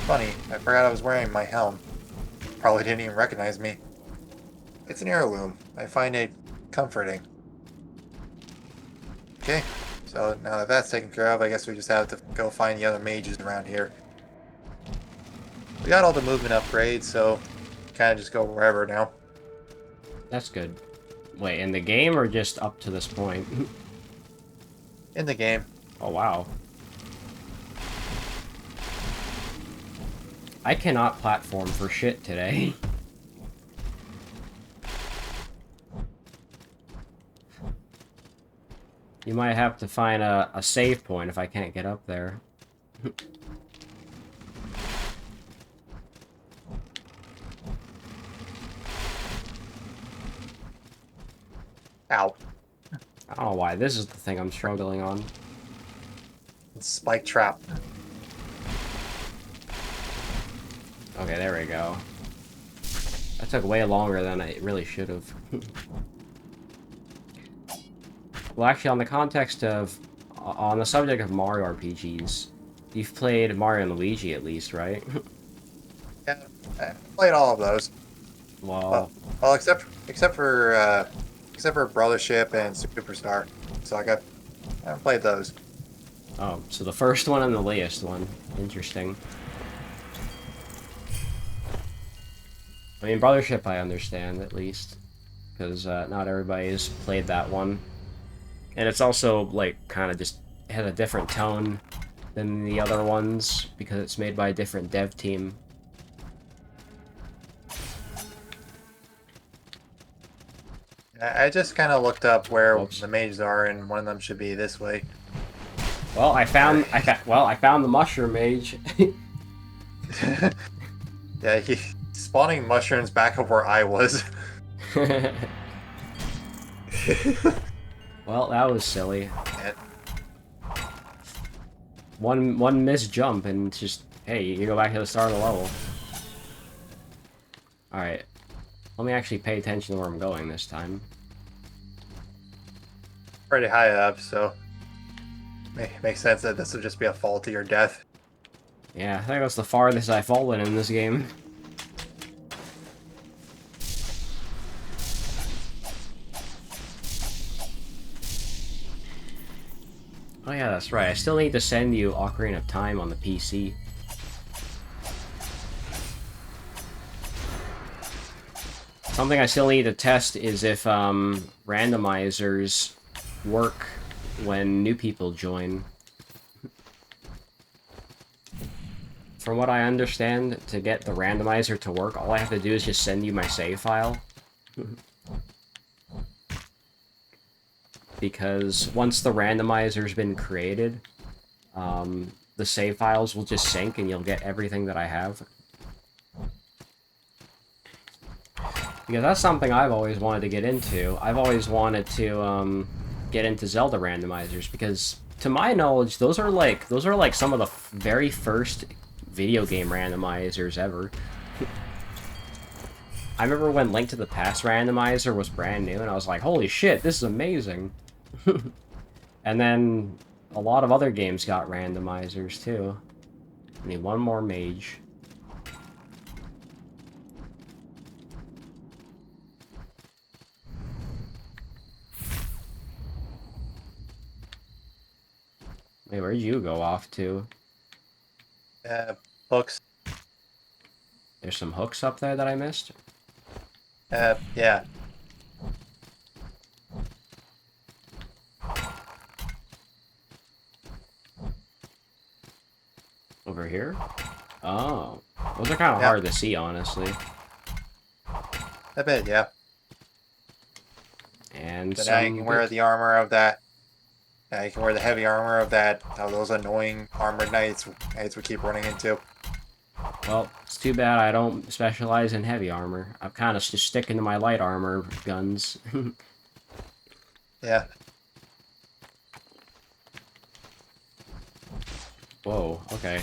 Funny, I forgot I was wearing my helm. Probably didn't even recognize me. It's an heirloom. I find it comforting. Okay, so now that that's taken care of, I guess we just have to go find the other mages around here. We got all the movement upgrades, so kind of just go wherever now. That's good. Wait, in the game or just up to this point? In the game. Oh, wow. I cannot platform for shit today. You might have to find a save point if I can't get up there. Ow. I don't know why. This is the thing I'm struggling on. Spike trap. Okay, there we go. That took way longer than it really should have. Well, actually, on the subject of Mario RPGs, you've played Mario and Luigi at least, right? Yeah, I played all of those. Well, except for Brothership and Superstar. So I haven't played those. oh, so the first one and the latest one. Interesting. I mean, Brothership I understand, at least. Because not everybody's played that one. And it's also, like, kind of just has a different tone than the other ones, because it's made by a different dev team. I just kind of looked up where Oops. the mages are, and one of them should be this way. Well, I found the mushroom mage. Yeah, he's spawning mushrooms back up where I was. Well, that was silly. one missed jump and it's just, hey, you go back to the start of the level. Alright. Let me actually pay attention to where I'm going this time. Pretty high up, so makes sense that this would just be a fall to your death. Yeah, I think that's the farthest I've fallen in this game. Oh yeah, that's right. I still need to send you Ocarina of Time on the PC. Something I still need to test is if randomizers work when new people join. From what I understand, to get the randomizer to work, all I have to do is just send you my save file. Because once the randomizer's been created, the save files will just sync and you'll get everything that I have. Because that's something I've always wanted to get into. I've always wanted to get into Zelda randomizers because, to my knowledge, those are like some of the very first video game randomizers ever. I remember when Link to the Past randomizer was brand new, and I was like, "Holy shit, this is amazing!" And then a lot of other games got randomizers too. I need one more mage. Hey, where'd you go off to? Hooks. There's some hooks up there that I missed? Yeah. Over here? Oh. Those are kind of Yeah. hard to see, honestly. A bit, yeah. And But now you can wear the armor of that. Now you can wear the heavy armor of that. Those annoying armored knights we keep running into. Well, it's too bad I don't specialize in heavy armor. I'm kind of just sticking to my light armor guns. Yeah. Whoa, okay.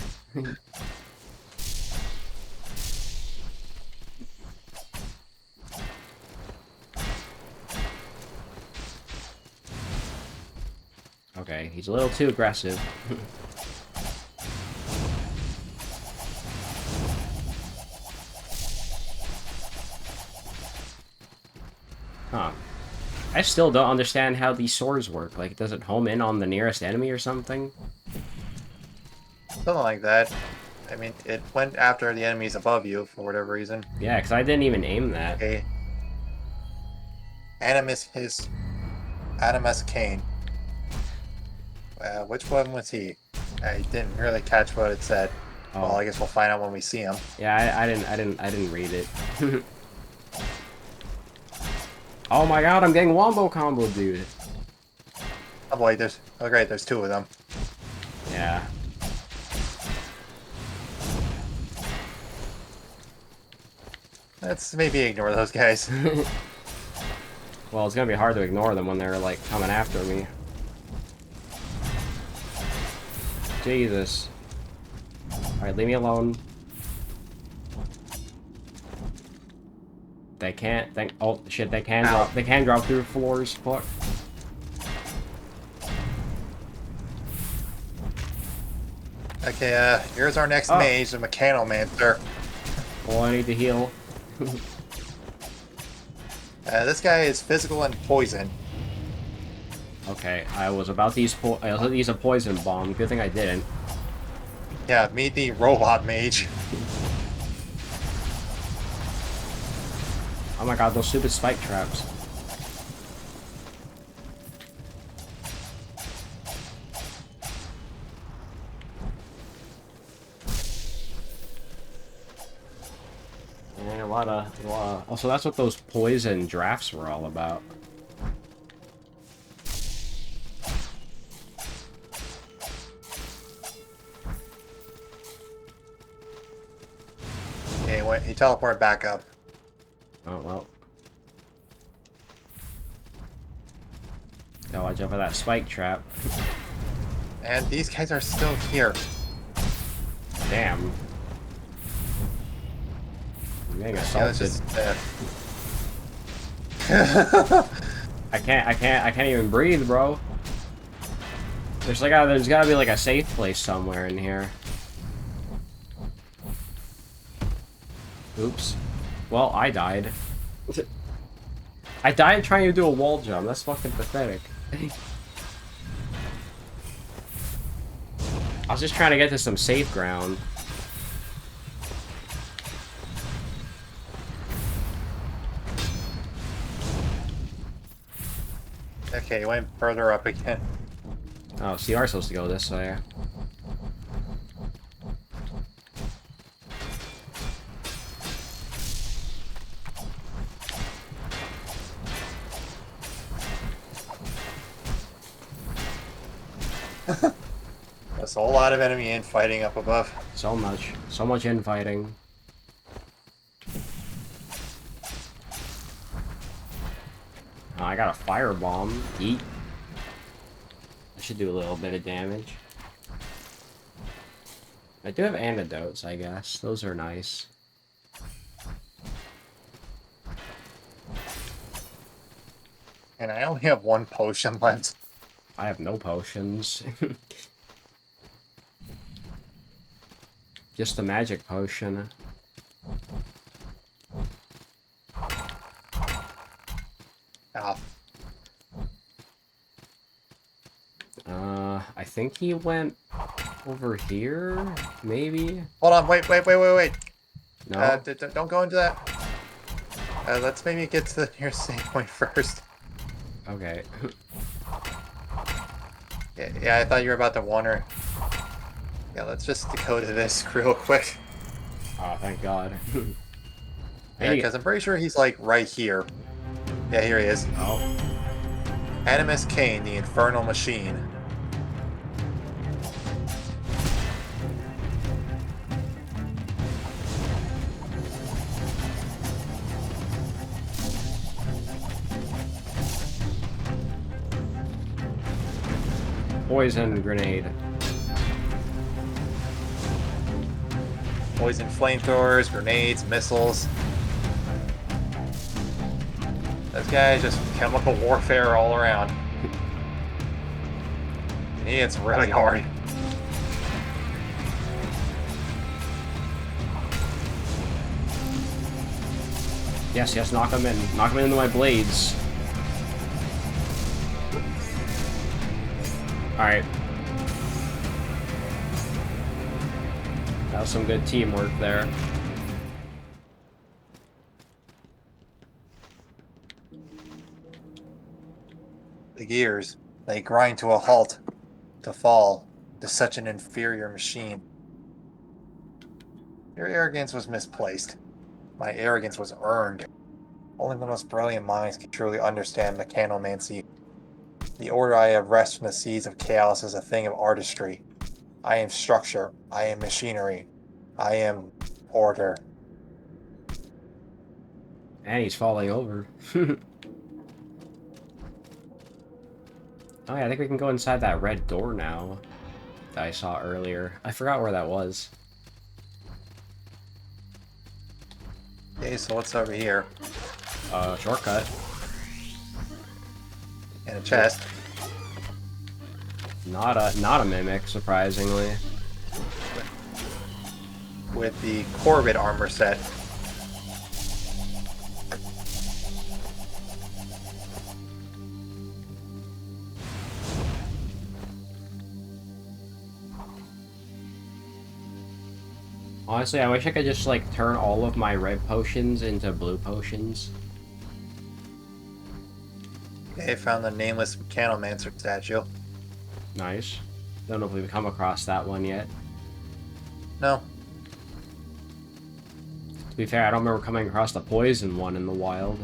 Okay, he's a little too aggressive. Huh. I still don't understand how these swords work. Like, does it home in on the nearest enemy or something? Something like that. I mean, it went after the enemies above you for whatever reason. Yeah, because I didn't even aim that. Okay. Animus Kane. Which one was he? I didn't really catch what it said. Oh. Well, I guess we'll find out when we see him. Yeah, I didn't read it. Oh my god, I'm getting wombo combo, dude. Oh boy, great, there's two of them. Yeah. Let's maybe ignore those guys. Well, it's gonna be hard to ignore them when they're, like, coming after me. Jesus. Alright, leave me alone. They can't, oh, shit, they can drop through floors, fuck. Okay, here's our next mage, the Mancer. Oh, I need to heal. This guy is physical and poison. Okay, I was about to use a poison bomb. Good thing I didn't. Yeah, meet the robot mage. Oh my god, those stupid spike traps. And a lot of... Oh, so that's what those poison drafts were all about. Okay, he teleported back up. Oh, well. Gotta watch out for that spike trap. And these guys are still here. Damn. I'm getting Yeah, assaulted. let's just, I can't even breathe, bro. There's gotta be like a safe place somewhere in here. Oops. Well, I died. I died trying to do a wall jump. That's fucking pathetic. I was just trying to get to some safe ground. Okay, you went further up again. Oh, so you are supposed to go this way. There's a whole lot of enemy infighting up above. So much infighting. Oh, I got a fire bomb. Eat. That should do a little bit of damage. I do have antidotes, I guess. Those are nice. And I only have one potion left. I have no potions. Just the magic potion. Ah, I think he went over here, maybe? hold on, wait. No? Don't go into that. Let's maybe get to the nearest save point first. Okay. Yeah, I thought you were about to wander. Yeah, let's just go to this real quick. Oh, thank God. Yeah, because I'm pretty sure he's like right here. Yeah, here he is. Oh. Animus Cain, the Infernal Machine. Poison grenade. Poison flamethrowers, grenades, missiles. This guy is just chemical warfare all around. And he hits really hard. Yes, knock him in. Knock him into my blades. Alright. That was some good teamwork there. The gears, they grind to a halt, to fall to such an inferior machine. Your arrogance was misplaced. My arrogance was earned. Only the most brilliant minds can truly understand mechanomancy. The order I have wrested from the seas of chaos is a thing of artistry. I am structure. I am machinery. I am order. And he's falling over. Oh yeah, I think we can go inside that red door now that I saw earlier. I forgot where that was. Okay, so what's over here? Shortcut. And a chest. Not a mimic, surprisingly. With the Corbett armor set. Honestly, I wish I could just, like, turn all of my red potions into blue potions. Okay, found the nameless Mechanomancer statue. Nice. Don't know if we've come across that one yet. No. To be fair, I don't remember coming across the poison one in the wild.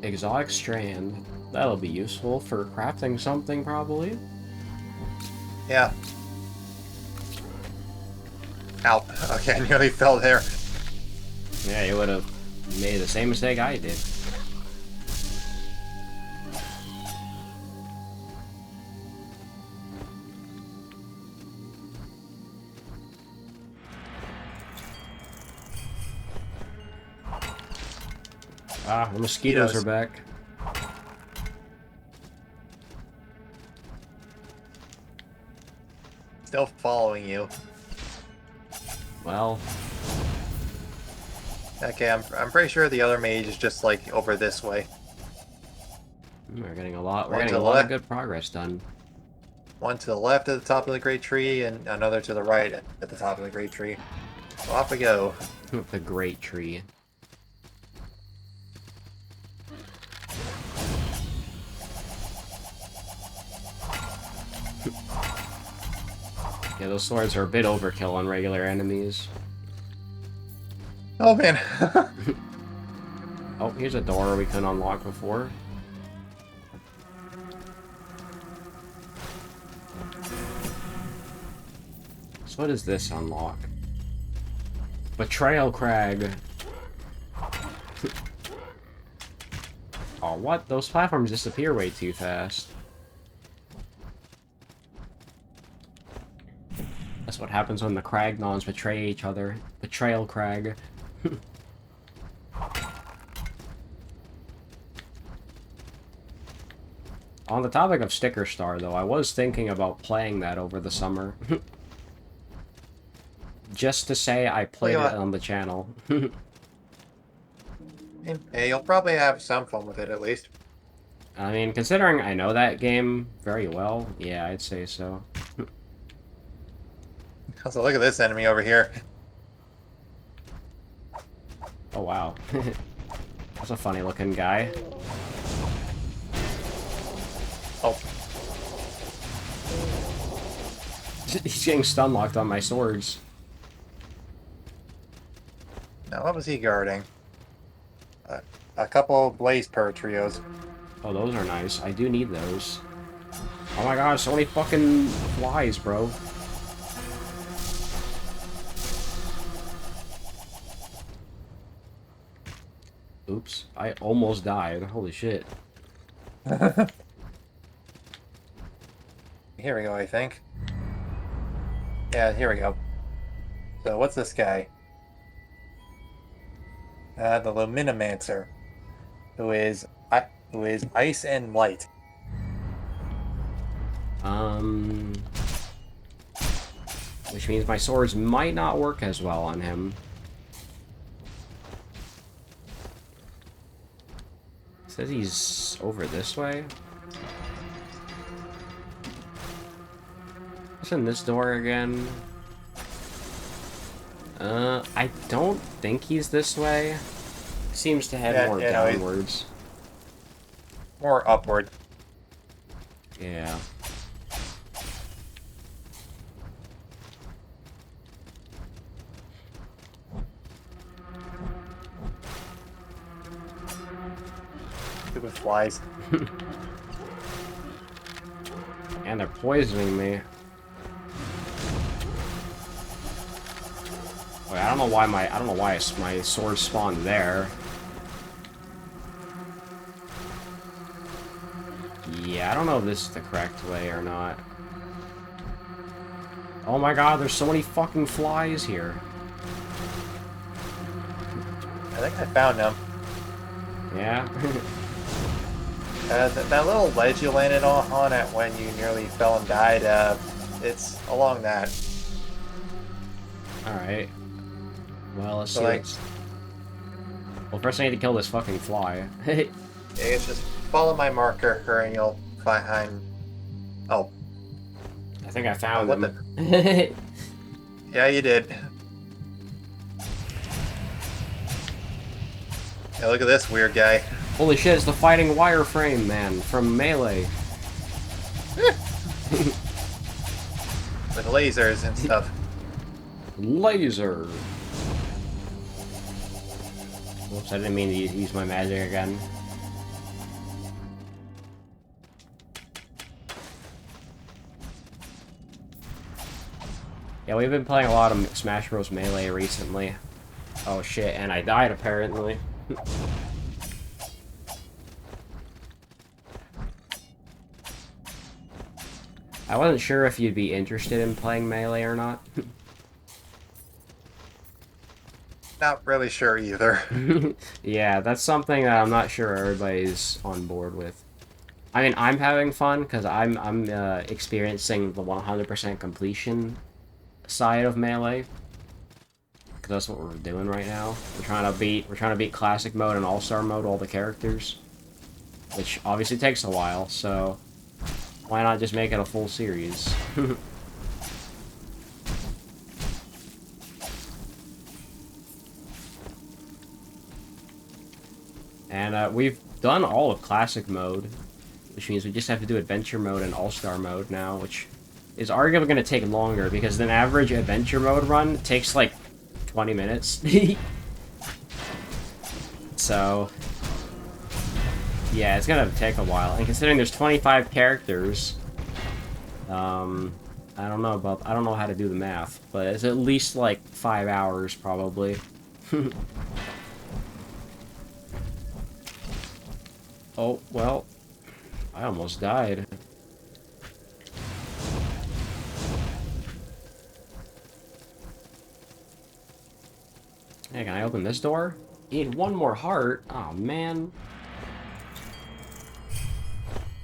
Exotic strand. That'll be useful for crafting something, probably. Yeah. Ow. Okay, I nearly fell there. Yeah, you would have made the same mistake I did. Ah, the mosquitoes are back. Still following you. Well, Okay, I'm pretty sure the other mage is just like over this way. we're getting a lot. We're One getting to a the lot of left, good progress done. one to the left at the top of the great tree, and another to the right at the top of the great tree. So off we go. The great tree. Yeah, those swords are a bit overkill on regular enemies. Oh man. Oh, here's a door we couldn't unlock before. So what does this unlock? Betrayal Crag. Oh, what? Those platforms disappear way too fast. That's what happens when the Cragnons betray each other. Betrayal Crag. On the topic of Sticker Star, though, I was thinking about playing that over the summer. Just to say I played it on the channel. Yeah, you'll probably have some fun with it at least. I mean, considering I know that game very well, yeah, I'd say so. So look at this enemy over here. Oh, wow. That's a funny looking guy. Oh. He's getting stun locked on my swords. Now what was he guarding? A couple blaze pearl trios. Oh, those are nice. I do need those. Oh my gosh, so many fucking flies, bro. Oops, I almost died. Holy shit. Here we go, I think. Yeah, here we go. So what's this guy? The Luminomancer, who is ice and light. Which means my swords might not work as well on him. It says he's over this way. What's in this door again? I don't think he's this way. Seems to head more downwards. More upward. Yeah. Stupid flies. And they're poisoning me. Wait, I don't know why my sword spawned there. Yeah, I don't know if this is the correct way or not. Oh my god, there's so many fucking flies here. I think I found him. Yeah. That little ledge you landed on it when you nearly fell and died, it's along that. Alright. Well, let's see. Like, well, first I need to kill this fucking fly. it's just follow my marker and you'll find... Oh. I think I found what him. Yeah, you did. Yeah, look at this weird guy. Holy shit, it's the fighting wireframe man from Melee. With lasers and stuff. Laser. Whoops, I didn't mean to use my magic again. Yeah, we've been playing a lot of Smash Bros. Melee recently. Oh shit, and I died apparently. I wasn't sure if you'd be interested in playing Melee or not. Not really sure either. Yeah, that's something that I'm not sure everybody's on board with. I mean, I'm having fun because I'm experiencing the 100% completion side of Melee. Because that's what we're doing right now. We're trying to beat classic mode and all-star mode, all the characters, which obviously takes a while. So why not just make it a full series? And we've done all of classic mode, which means we just have to do adventure mode and all-star mode now, which is arguably going to take longer because an average adventure mode run takes like 20 minutes. So yeah, it's gonna take a while. And considering there's 25 characters, I don't know how to do the math, but it's at least like 5 hours probably. Oh, well, I almost died. Hey, can I open this door? Need one more heart? Oh, man.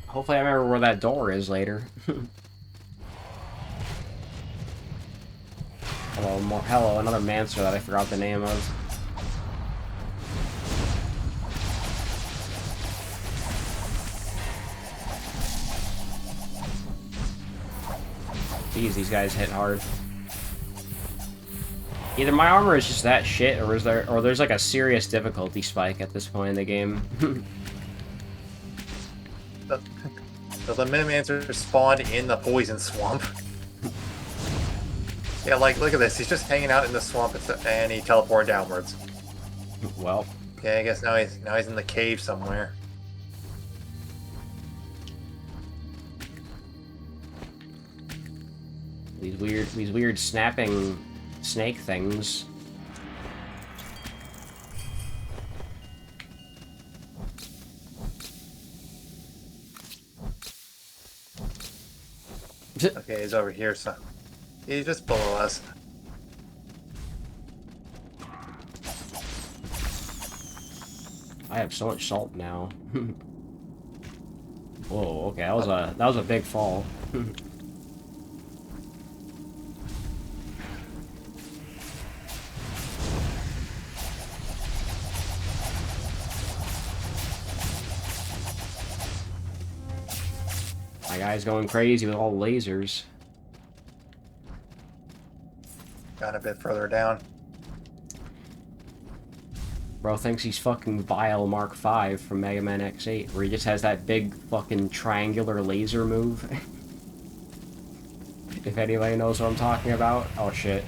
Hopefully I remember where that door is later. Hello, another Mancer that I forgot the name of. Jeez, these guys hit hard. Either my armor is just that shit, or there's like a serious difficulty spike at this point in the game. The Minimancer spawned in the poison swamp. Yeah, like, look at this. He's just hanging out in the swamp and he teleported downwards. Well. Okay, I guess now he's in the cave somewhere. These weird snapping snake things. Okay, he's over here, so he's just below us. I have so much salt now. Whoa, okay, that was a big fall. My guy's going crazy with all the lasers. Got a bit further down. Bro thinks he's fucking Vile Mark V from Mega Man X8, where he just has that big fucking triangular laser move. If anybody knows what I'm talking about. Oh shit.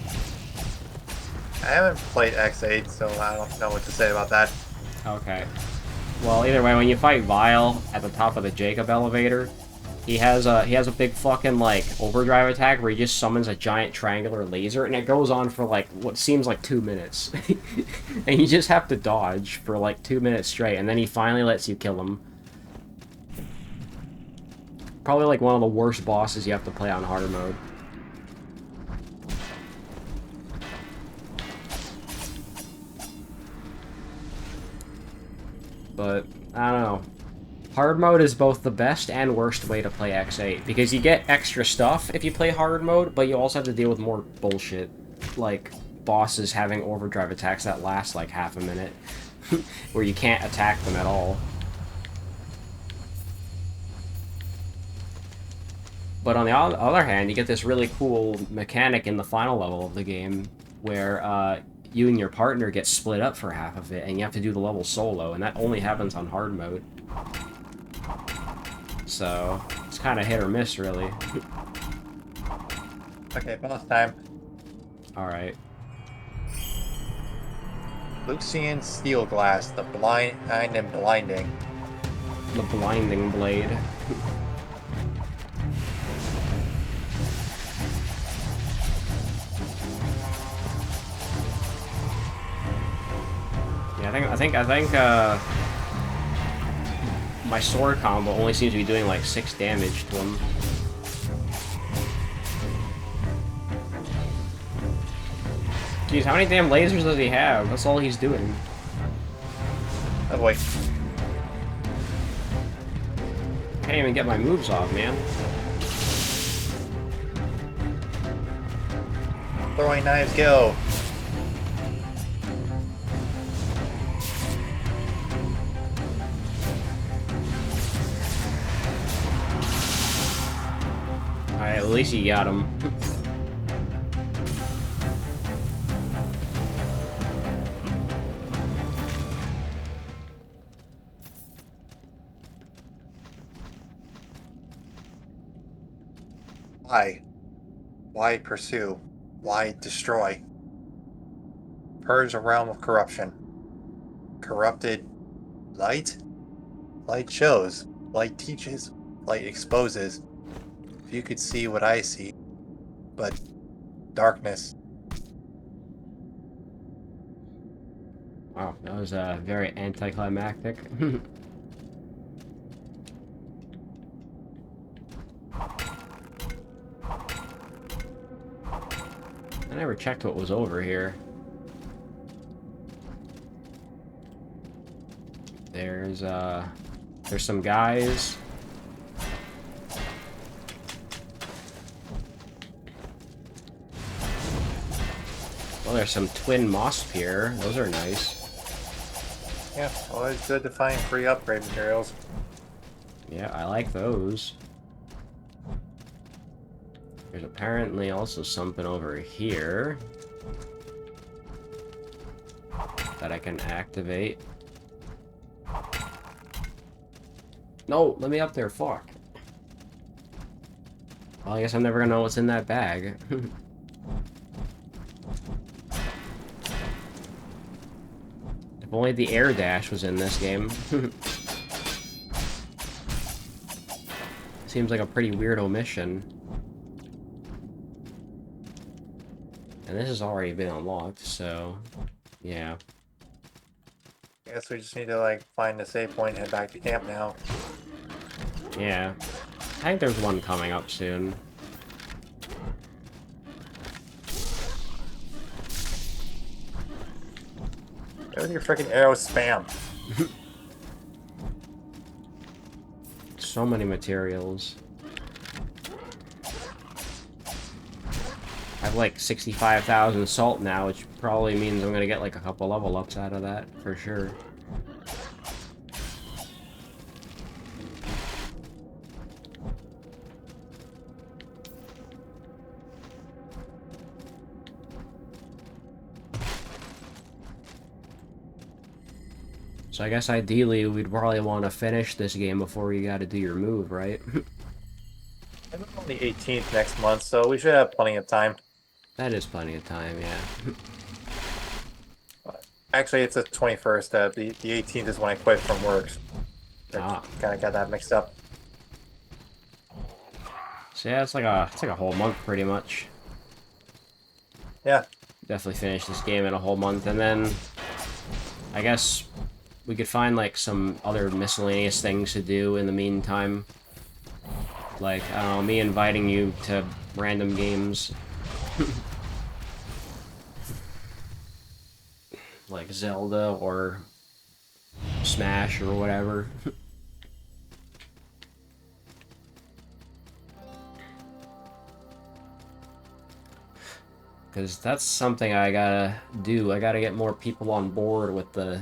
I haven't played X8, so I don't know what to say about that. Okay. Well, either way, when you fight Vile at the top of the Jacob elevator, he has a big fucking, like, overdrive attack where he just summons a giant triangular laser, and it goes on for, like, what seems like 2 minutes. And you just have to dodge for, like, 2 minutes straight, and then he finally lets you kill him. Probably, like, one of the worst bosses you have to play on hard mode. But, I don't know. Hard mode is both the best and worst way to play X8, because you get extra stuff if you play hard mode, but you also have to deal with more bullshit, like bosses having overdrive attacks that last like half a minute, where you can't attack them at all. But on the other hand, you get this really cool mechanic in the final level of the game, where you and your partner get split up for half of it, and you have to do the level solo, and that only happens on hard mode. So, it's kind of hit or miss, really. Okay, boss time. Alright. Lucian Steel Glass, the blind and blinding. The blinding blade. Yeah, I think my sword combo only seems to be doing like 6 damage to him. Jeez, how many damn lasers does he have? That's all he's doing. Oh boy. Can't even get my moves off, man. Throwing knives, go. Alright, at least he got him. Why? Why pursue? Why destroy? Purge a realm of corruption. Corrupted light? Light shows. Light teaches. Light exposes. If you could see what I see, but darkness. Wow, that was very anticlimactic. I never checked what was over here. There's some guys. Well, there's some twin moss here. Those are nice. Yeah, always good to find free upgrade materials. Yeah, I like those. There's apparently also something over here that I can activate. No, let me up there, fuck. Well, I guess I'm never gonna know what's in that bag. If only the air dash was in this game. Seems like a pretty weird omission. And this has already been unlocked, so yeah. I guess we just need to like find a save point and head back to camp now. Yeah. I think there's one coming up soon. Go with your freaking arrow spam. So many materials. I have like 65,000 salt now, which probably means I'm gonna get like a couple level ups out of that, for sure. So I guess ideally we'd probably want to finish this game before you gotta do your move, right? I'm on the 18th next month, so we should have plenty of time. That is plenty of time, yeah. Actually, it's the 21st. The 18th is when I quit from work. Ah. Kind of got that mixed up. So yeah, it's like a whole month pretty much. Yeah. Definitely finish this game in a whole month, and then I guess we could find like some other miscellaneous things to do in the meantime. Like, I don't know, me inviting you to random games. Like Zelda or Smash or whatever. Because that's something I gotta do. I gotta get more people on board with the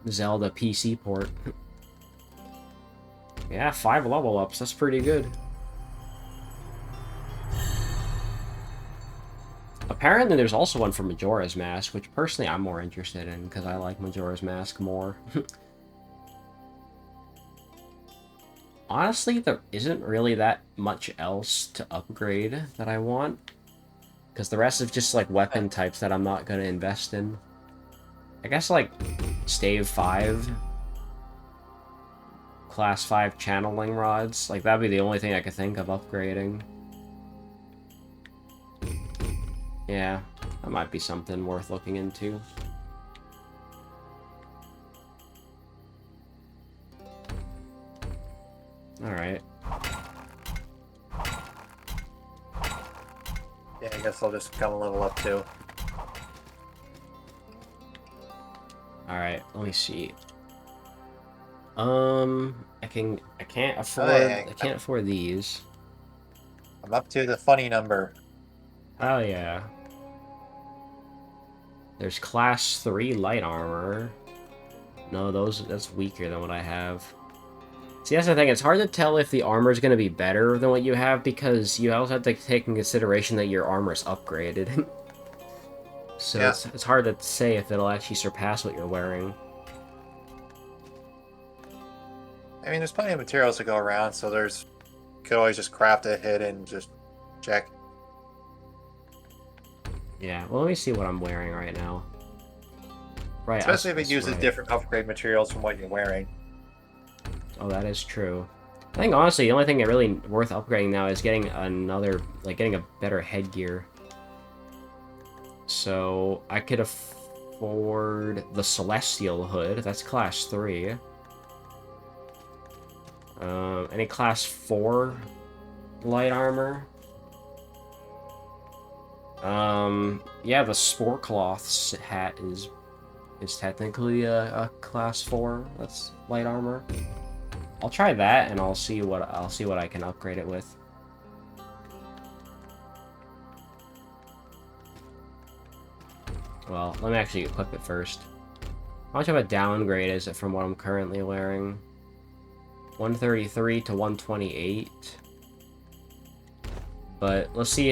Zelda PC port. Yeah, 5 level ups. That's pretty good. Apparently there's also one for Majora's Mask, which personally I'm more interested in, because I like Majora's Mask more. Honestly, there isn't really that much else to upgrade that I want. Because the rest is just, like, weapon types that I'm not going to invest in. I guess, like, Stave 5. Class 5 channeling rods. Like, that'd be the only thing I could think of upgrading. Yeah, that might be something worth looking into. Alright. Yeah, I guess I'll just come level up too. Alright, let me see. I can't Okay, I can't afford these. I'm up to the funny number. Oh yeah. There's class 3 light armor. No, that's weaker than what I have. See, that's the thing. It's hard to tell if the armor is going to be better than what you have because you also have to take in consideration that your armor is upgraded. So Yeah. it's hard to say if it'll actually surpass what you're wearing. I mean, there's plenty of materials to go around, so there's you could always just craft a hit and just check. Yeah, well, let me see what I'm wearing right now. Right, Especially if it that's uses right. different upgrade materials from what you're wearing. Oh, that is true. I think, honestly, the only thing that really worth upgrading now is getting getting a better headgear. So, I could afford the Celestial Hood. That's class 3. Any class 4 light armor? Yeah, the Spore Cloth's hat is technically a class 4. That's light armor. I'll try that, and I'll see what I can upgrade it with. Well, let me actually equip it first. How much of a downgrade is it from what I'm currently wearing? 133 to 128. But let's see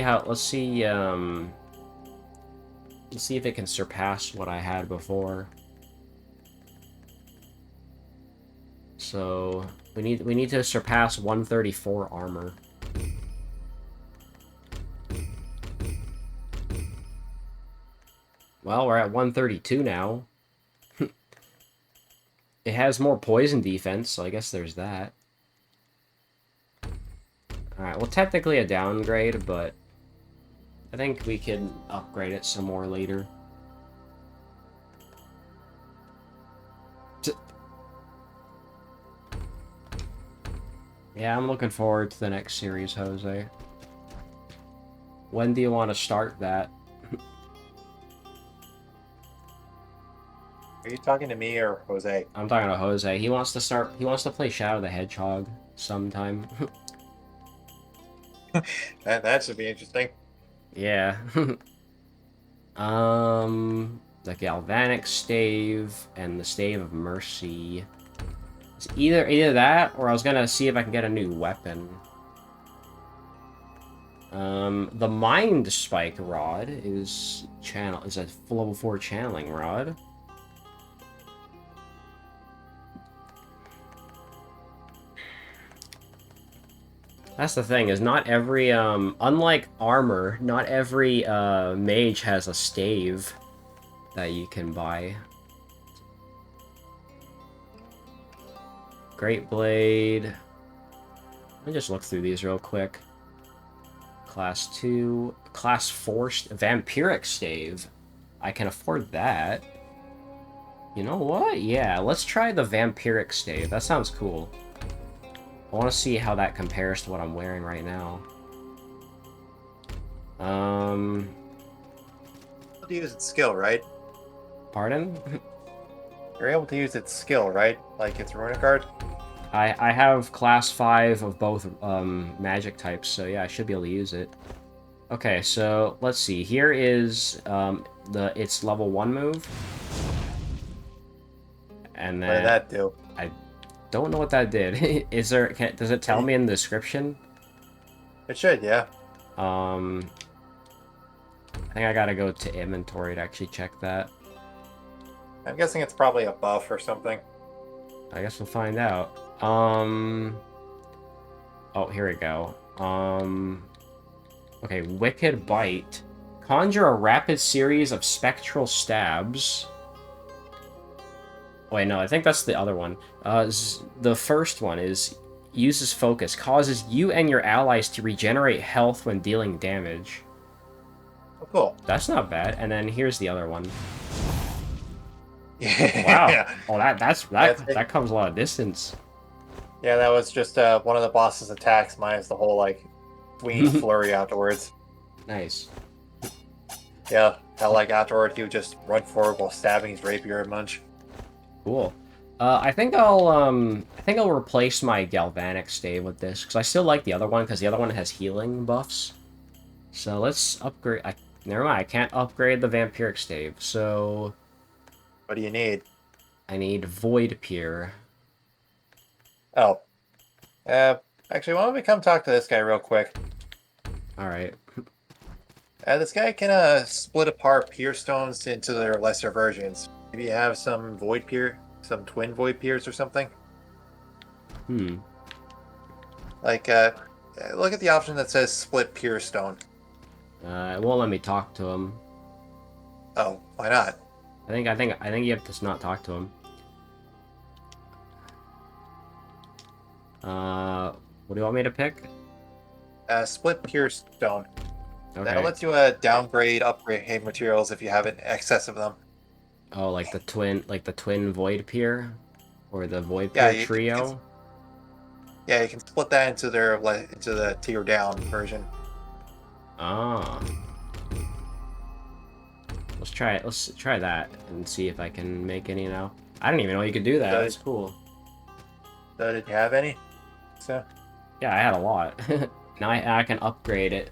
if it can surpass what I had before. So we need to surpass 134 armor. Well, we're at 132 now. It has more poison defense, so I guess there's that. Alright, well, technically a downgrade, but I think we can upgrade it some more later. Yeah, I'm looking forward to the next series, Jose. When do you want to start that? Are you talking to me or Jose? I'm talking to Jose. He wants to play Shadow the Hedgehog sometime. That should be interesting. Yeah. The Galvanic Stave and the Stave of Mercy. It's either that, or I was gonna see if I can get a new weapon. The Mind Spike Rod is a level 4 channeling rod. That's the thing, is not every, unlike armor, not every, mage has a stave that you can buy. Great Blade. Let me just look through these real quick. Class 2. Class 4 Vampiric Stave. I can afford that. You know what? Yeah, let's try the Vampiric Stave. That sounds cool. I want to see how that compares to what I'm wearing right now. Able to use its skill, right? Pardon? You're able to use its skill, right? Like its runic card? I have class 5 of both magic types, so yeah, I should be able to use it. Okay, so let's see. Here is its level 1 move. And then What did that do? I don't know what that did. Does it tell me in the description? It should, yeah. I think I gotta go to inventory to actually check that. I'm guessing it's probably a buff or something. I guess we'll find out. Oh, here we go. Okay, Wicked Bite. Conjure a rapid series of spectral stabs. Wait, no, I think that's the other one. The first one is uses focus. Causes you and your allies to regenerate health when dealing damage. Oh, cool. That's not bad. And then here's the other one. Yeah. Wow. Oh, that covers a lot of distance. Yeah, that was just one of the boss's attacks minus the whole, like, Queen flurry afterwards. Nice. Yeah, how, like, afterward he would just run forward while stabbing his rapier a bunch. Cool. I think I'll replace my galvanic stave with this because I still like the other one because the other one has healing buffs. So let's upgrade. Never mind. I can't upgrade the vampiric stave. So What do you need? I need void peer. Oh, uh, actually, why don't we come talk to this guy real quick? All right. This guy can split apart pier stones into their lesser versions. Maybe you have some void pier, some twin void piers or something. Hmm. Like, look at the option that says split pier stone. It won't let me talk to him. Oh, why not? I think you have to not talk to him. What do you want me to pick? Split pier stone. Okay. That lets you downgrade, upgrade materials if you have an excess of them. Oh, like the twin void peer, or the void Yeah, peer trio. Yeah, you can split that into into the tier down version. Ah. Let's try it. Let's try that and see if I can make any now. I didn't even know you could do that. So, That's cool. so did you have any? So Yeah, I had a lot. Now I can upgrade it.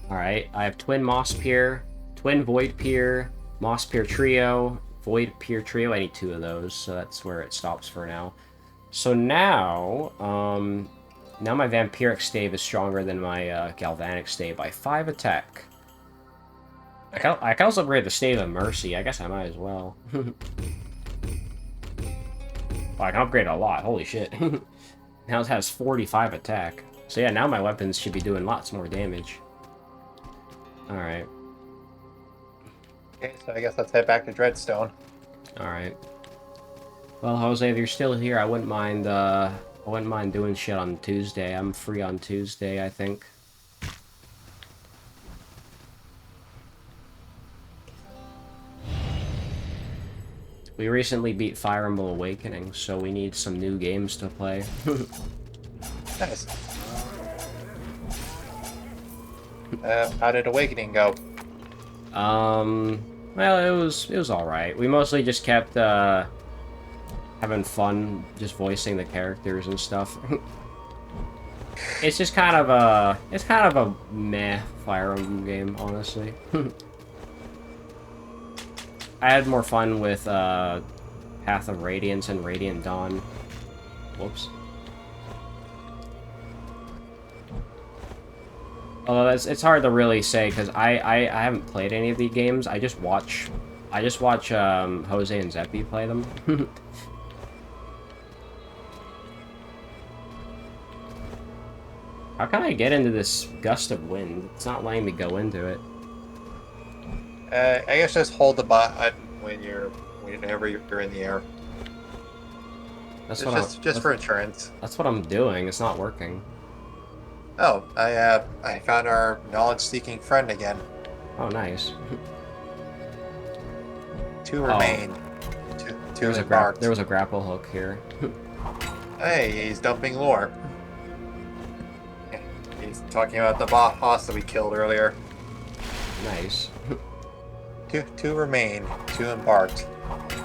Alright, I have twin moss pier, twin void pier, moss pier trio, void pier trio. I need 2 of those, so that's where it stops for now. So now, now my vampiric stave is stronger than my galvanic stave by 5 attack. I can also upgrade the stave of mercy. I guess I might as well. Well, I can upgrade a lot. Holy shit. Now it has 45 attack. So yeah, now my weapons should be doing lots more damage. Alright. okay, so I guess let's head back to Dreadstone. Alright. Well, Jose, if you're still here, I wouldn't mind doing shit on Tuesday. I'm free on Tuesday, I think. We recently beat Fire Emblem Awakening, so we need some new games to play. Nice. How did Awakening go? Well, it was all right. We mostly just kept having fun, just voicing the characters and stuff. It's kind of a meh Fire Emblem game, honestly. I had more fun with Path of Radiance and Radiant Dawn. Whoops. Although it's hard to really say because I haven't played any of the games. I just watch Jose and Zeppi play them. How can I get into this gust of wind? It's not letting me go into it. I guess just hold the button whenever you're in the air. That's It's what just for insurance. That's what I'm doing. It's not working. Oh, I found our knowledge-seeking friend again. Oh, nice. 2 remain. Two embarked. There was a grapple hook here. Hey, he's dumping lore. He's talking about the boss that we killed earlier. Nice. Two remain, 2 embarked.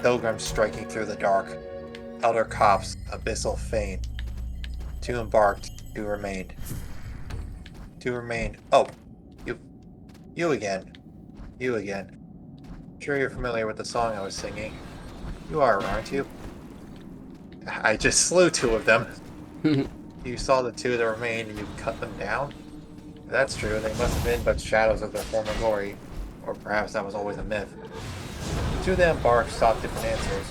Pilgrims striking through the dark. Elder Cops, abyssal fane. 2 embarked, 2 remained. 2 remain. Oh, you again. You again. Sure you're familiar with the song I was singing. You are, aren't you? I just slew 2 of them. You saw the 2 that remained and you cut them down? If that's true, they must have been but shadows of their former glory. Or perhaps that was always a myth. The 2 of them embarked sought different answers.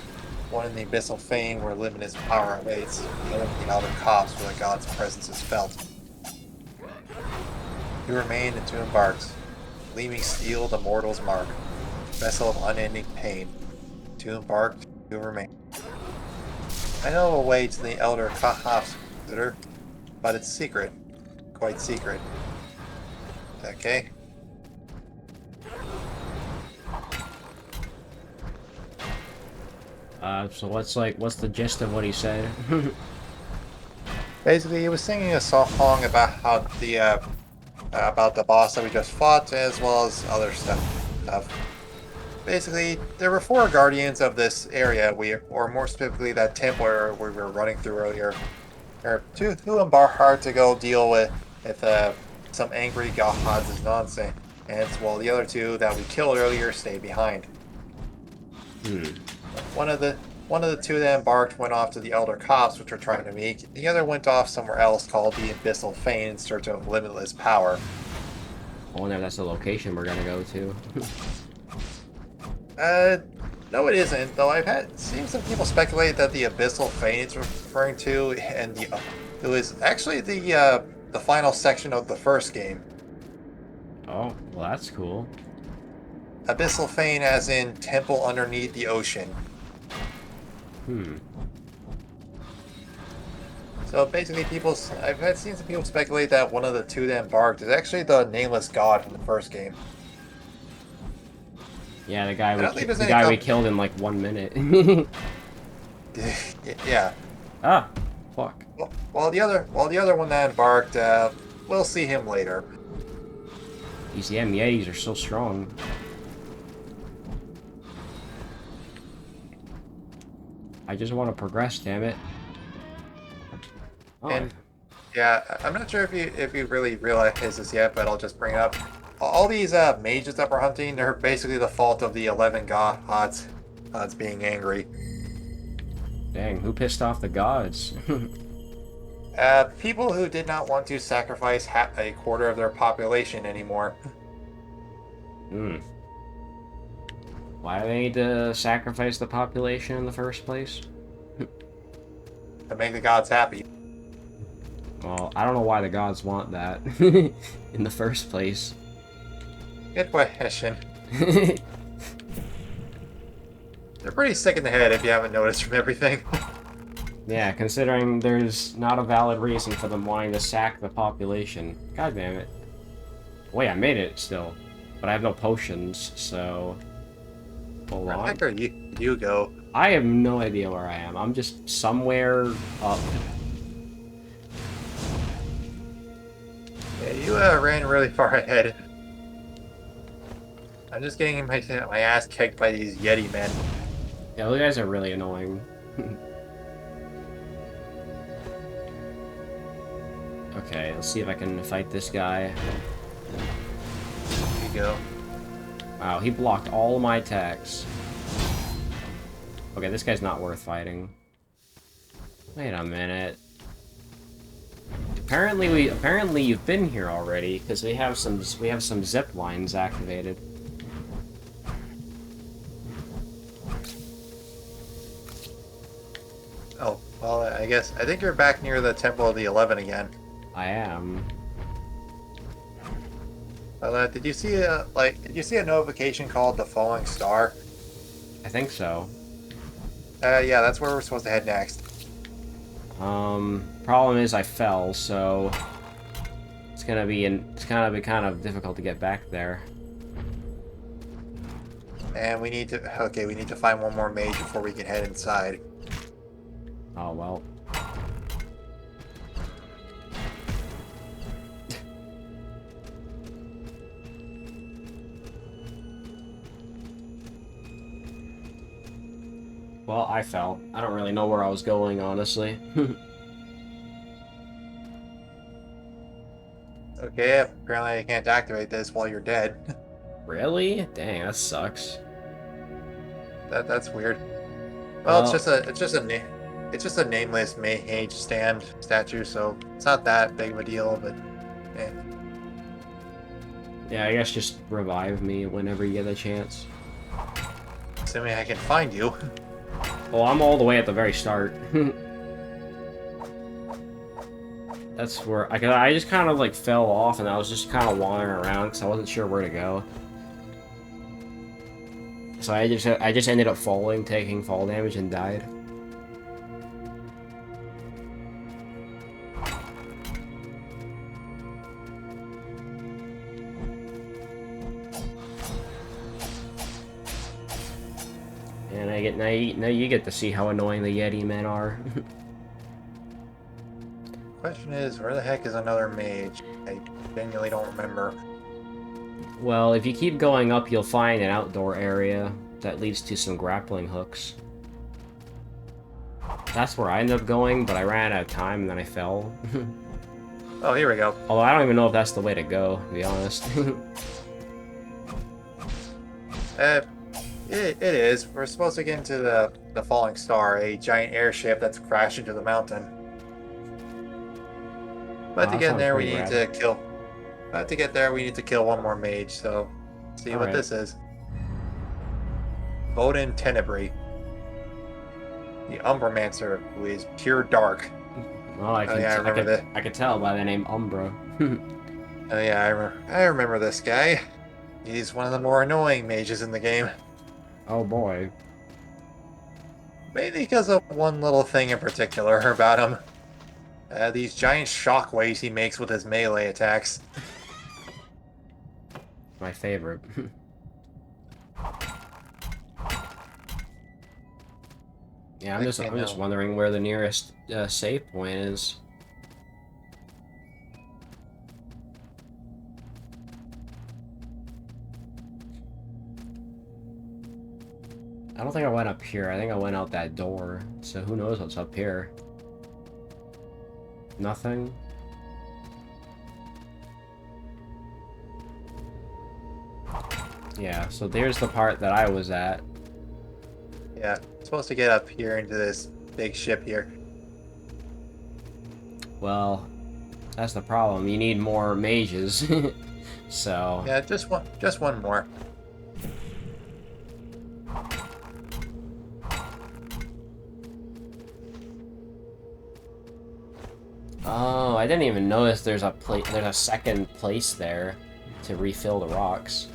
One in the abyssal fane where limitless power awaits, the other in the outer cops where the god's presence is felt. 2 remained and 2 embarked. Gleaming steel, the mortal's mark. Vessel of unending pain. 2 embarked, 2 remain. I know a way to the elder Kahof's visitor, but it's secret. Quite secret. Okay. So what's the gist of what he said? Basically, he was singing a song about how about the boss that we just fought, as well as other stuff. basically, there were four guardians of this area, or more specifically, that temple where we were running through earlier. Or two embarked hard to go deal with some angry gods' nonsense, and while the other two that we killed earlier stayed behind. Hmm. One of the one of the two that embarked went off to the Elder Cops, which were trying to meet. The other went off somewhere else called the Abyssal Fane in search of limitless power. I wonder if that's the location we're gonna go to. Uh, no, it isn't. Though I've had seen some people speculate that the Abyssal Fane it's referring to, and it was actually the final section of the first game. Oh, well, that's cool. Abyssal Fane, as in temple underneath the ocean. Hmm. So basically, I've had seen some people speculate that one of the two that embarked is actually the nameless god from the first game. Yeah, I don't think there's the any guy we killed in like 1 minute. yeah. Ah, fuck. Well, while the other one that embarked, we'll see him later. These Yetis are so strong. I just want to progress, damn it. Oh, And yeah, I'm not sure if you really realize this yet, but I'll just bring it up. All these mages that we're hunting, they're basically the fault of the 11 gods being angry. dang, who pissed off the gods? People who did not want to sacrifice a quarter of their population anymore. Hmm. Why do they need to sacrifice the population in the first place? To make the gods happy. Well, I don't know why the gods want that in the first place. Good question. They're pretty sick in the head if you haven't noticed from everything. Yeah, considering there's not a valid reason for them wanting to sack the population. God damn it. Wait, I made it still. But I have no potions, so... Hold Where the on. heck are you go? I have no idea where I am. I'm just somewhere up. Yeah, you ran really far ahead. I'm just getting my ass kicked by these Yeti men. Yeah, those guys are really annoying. Okay, let's see if I can fight this guy. Here you go. Wow, he blocked all my attacks. Okay, this guy's not worth fighting. Wait a minute. Apparently you've been here already because we have some zip lines activated. Oh, well, I think you're back near the Temple of the 11 again. I am. Did you see a notification called the Falling Star? I think so. Yeah, that's where we're supposed to head next. Problem is I fell, so it's gonna be kind of difficult to get back there. And we need to find one more mage before we can head inside. Oh well. Well, I fell. I don't really know where I was going, honestly. Okay, apparently I can't activate this while you're dead. Really? Dang, that sucks. That's weird. Well, Well, it's just a nameless mage statue, so it's not that big of a deal. But eh. yeah, I guess just revive me whenever you get a chance. Assuming I can find you. Well, I'm all the way at the very start. That's where I just kind of like fell off, and I was just kind of wandering around because I wasn't sure where to go. So I just ended up falling, taking fall damage, and died. And now you get to see how annoying the Yeti men are. Question is, where the heck is another mage? I genuinely don't remember. Well, if you keep going up, you'll find an outdoor area that leads to some grappling hooks. That's where I ended up going, but I ran out of time and then I fell. Oh, here we go. Although I don't even know if that's the way to go, to be honest. Uh, it is. We're supposed to get into the Falling Star, a giant airship that's crashed into the mountain. But Oh, to that get in sounds there, we pretty need rad. to kill. But to get there, we need to kill one more mage. So, see what Alright. this is. Voden Tenebrae, the Mancer, who is pure dark. Well, Oh yeah, I remember that. I could tell by the name Umbra. Oh yeah, I remember this guy. He's one of the more annoying mages in the game. Oh boy. Mainly because of one little thing in particular about him. These giant shockwaves he makes with his melee attacks. My favorite. Yeah, I'm Okay, just now. wondering where the nearest save point is. I don't think I went up here. I think I went out that door. So who knows what's up here? Nothing? Yeah, so there's the part that I was at. Yeah, supposed to get up here into this big ship here. Well, that's the problem. You need more mages. So... Yeah, just one more. Oh, I didn't even notice there's there's a second place there to refill the rocks.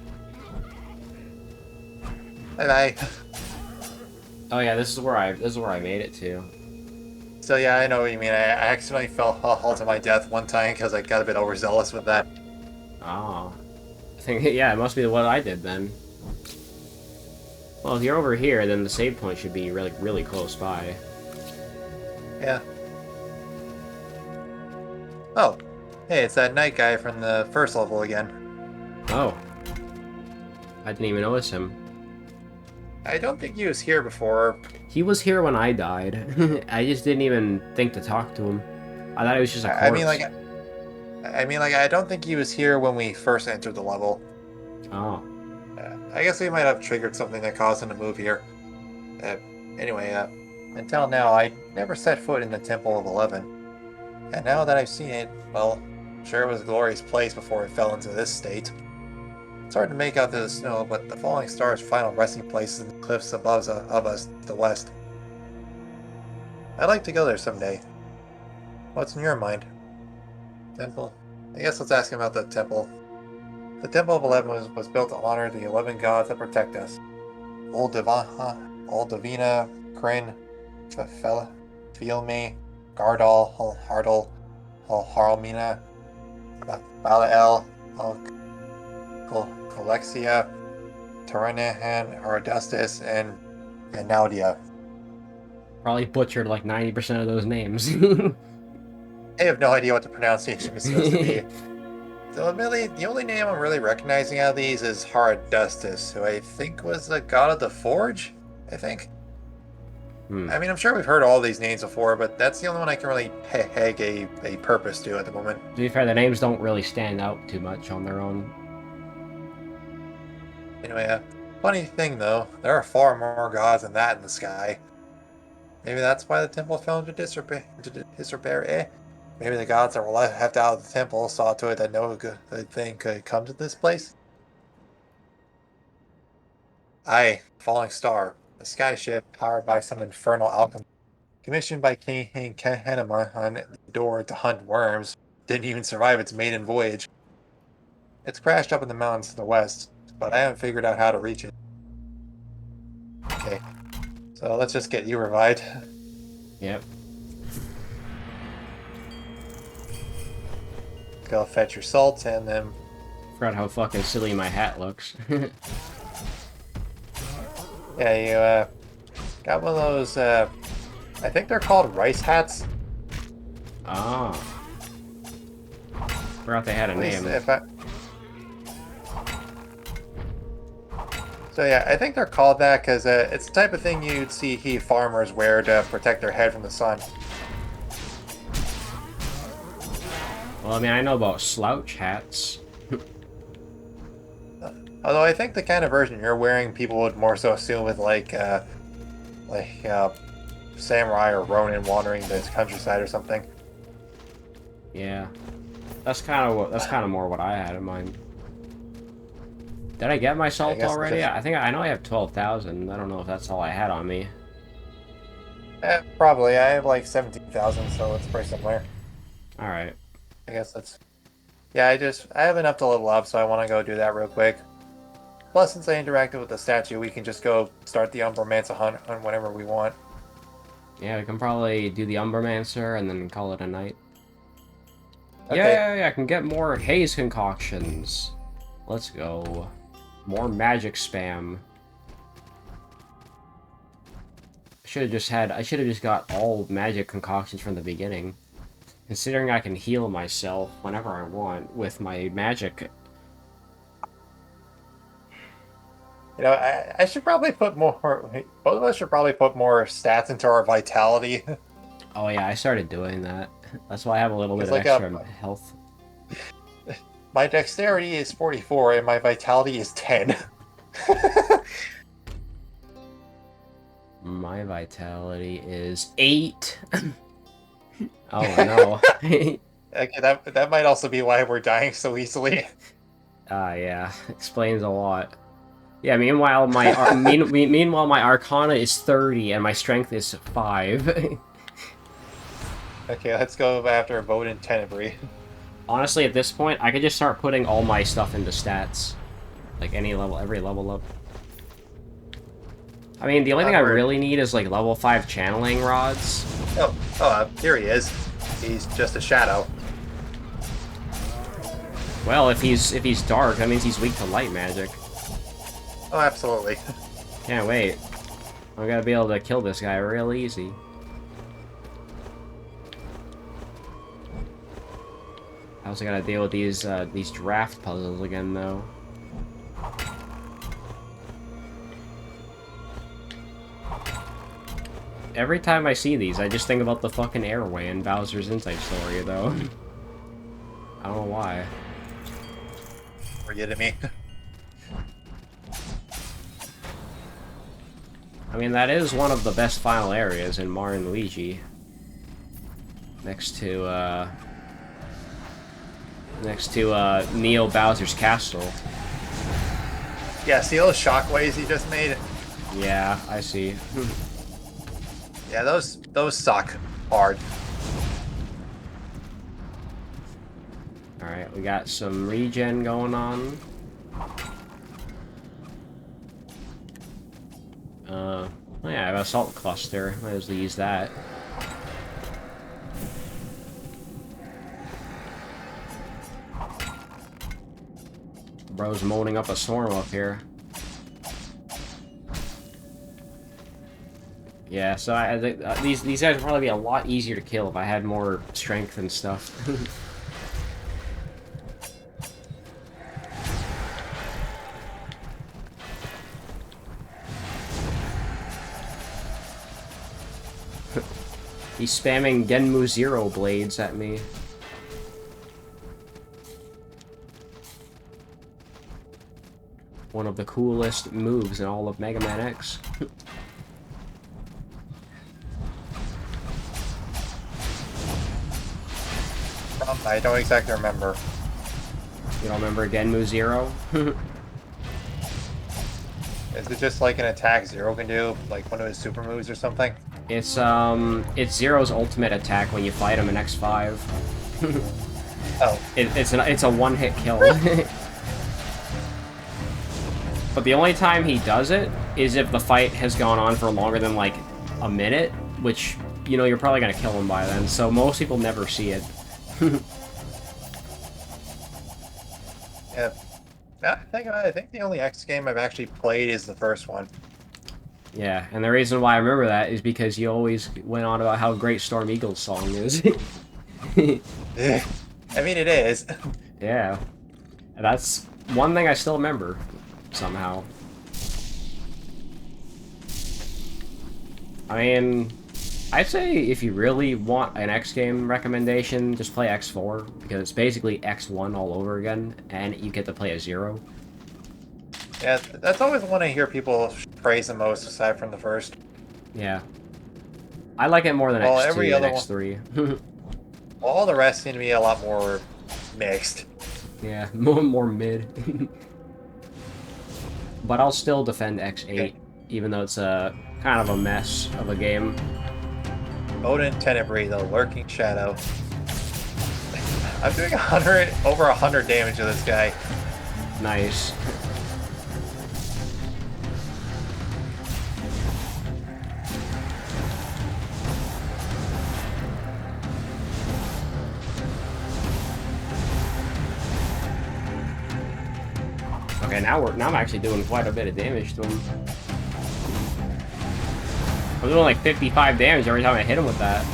Bye bye. Oh yeah, this is where I made it to. So yeah, I know what you mean. I accidentally fell all to my death one time because I got a bit overzealous with that. Oh. I think yeah, it must be what I did then. Well, if you're over here, then the save point should be really close by. Yeah. Oh, hey, it's that night guy from the first level again. Oh. I didn't even notice him. I don't think he was here before. He was here when I died. I just didn't even think to talk to him. I thought he was just a corpse. I mean, like, I don't think he was here when we first entered the level. Oh. I guess we might have triggered something that caused him to move here. Anyway, until now, I never set foot in the Temple of 11. And now that I've seen it, well, sure it was a glorious place before it fell into this state. It's hard to make out through the snow, but the Falling Star's final resting place is in the cliffs above us to the west. I'd like to go there someday. What's in your mind? Temple? I guess let's ask him about the temple. The Temple of 11 was built to honor the 11 gods that protect us. Old Divina, Kryn, Fela, Fielme, Gardal, Hardal, Haralmina, Balael, Alexia, Taranahan, Aradustus, and Naudia. Probably butchered like 90% of those names. I have no idea what the pronunciation is supposed to be. So admittedly, the only name I'm really recognizing out of these is Haradustus, who I think was the god of the forge, I think. I mean, I'm sure we've heard all these names before, but that's the only one I can really peg a purpose to at the moment. To be fair, the names don't really stand out too much on their own. Anyway, funny thing though, there are far more gods than that in the sky. Maybe that's why the temple fell into disrepair. Maybe the gods that were left out of the temple saw to it that no good thing could come to this place. Aye, Falling Star, a sky ship powered by some infernal alchemy, commissioned by King Kenema on the door to hunt worms, didn't even survive its maiden voyage. It's crashed up in the mountains to the west, but I haven't figured out how to reach it. Okay, so let's just get you revived. Yep. Go fetch your salt and then... Forgot how fucking silly my hat looks. Yeah, you got one of those, I think they're called rice hats. Oh. Forgot they had a name. So yeah, I think they're called that because it's the type of thing you'd see farmers wear to protect their head from the sun. Well, I mean, I know about slouch hats. Although I think the kind of version you're wearing, people would more so assume with like samurai or ronin wandering the countryside or something. Yeah, that's kind of more what I had in mind. Did I get my I salt guess already? I know I have 12,000. I don't know if that's all I had on me. probably. I have like 17,000, so it's pretty similar. All right. I guess that's yeah. I have enough to level up, so I want to go do that real quick. Plus, since I interacted with the statue, we can just go start the Umbermancer hunt on whenever we want. Yeah, we can probably do the Umbermancer and then call it a night. Okay. Yeah, I can get more haze concoctions. Let's go. More magic spam. I should have just got all magic concoctions from the beginning. Considering I can heal myself whenever I want with my magic. You know, I should probably put more. Both of us should probably put more stats into our vitality. Oh yeah, I started doing that. That's why I have a little bit It's of like extra health. my dexterity is 44 and my vitality is 10. My vitality is 8. Oh no. Okay, that might also be why we're dying so easily. Yeah, explains a lot. Yeah, meanwhile meanwhile my Arcana is 30 and my Strength is 5. Okay, let's go after Vote in Tenebrae. Honestly, at this point, I could just start putting all my stuff into stats. Like every level up. I mean, the only thing I really need is like level 5 channeling rods. Here he is. He's just a shadow. Well, if he's dark, that means he's weak to light magic. Oh, absolutely. Can't wait. I'm gonna be able to kill this guy real easy. I also gotta deal with these draft puzzles again, though. Every time I see these, I just think about the fucking airway in Bowser's Inside Story, though. I don't know why. Are you kidding me? I mean, that is one of the best final areas in Mario and Luigi. Next to Neo Bowser's Castle. Yeah, see those shockwaves he just made? Yeah, I see. Yeah, those suck hard. Alright, we got some regen going on. Oh yeah, I have a salt cluster. Might as well use that. Bro's moaning up a storm up here. Yeah, so I think these guys would probably be a lot easier to kill if I had more strength and stuff. He's spamming Genmu Zero blades at me. One of the coolest moves in all of Mega Man X. I don't exactly remember. You don't remember Genmu Zero? Is it just like an attack Zero can do, like one of his super moves or something? It's Zero's ultimate attack when you fight him in X5. Oh. It's a one-hit kill. But the only time he does it is if the fight has gone on for longer than like a minute, which, you know, you're probably gonna kill him by then, so most people never see it. Yeah. I think the only X game I've actually played is the first one. Yeah, and the reason why I remember that is because you always went on about how great Storm Eagle's song is. I mean, it is. Yeah. And that's one thing I still remember, somehow. I mean, I'd say if you really want an X game recommendation, just play X4, because it's basically X1 all over again, and you get to play a 0. Yeah, that's always the one I hear people praise the most, aside from the first. Yeah. I like it more than Well, X2 every and other one. X3. Well, all the rest seem to be a lot more mixed. Yeah, more mid. But I'll still defend Okay. X8, even though it's a kind of a mess of a game. Odin Tenebris, the Lurking Shadow. I'm doing over 100 damage to this guy. Nice. Okay, now I'm actually doing quite a bit of damage to him. I'm doing like 55 damage every time I hit him with that.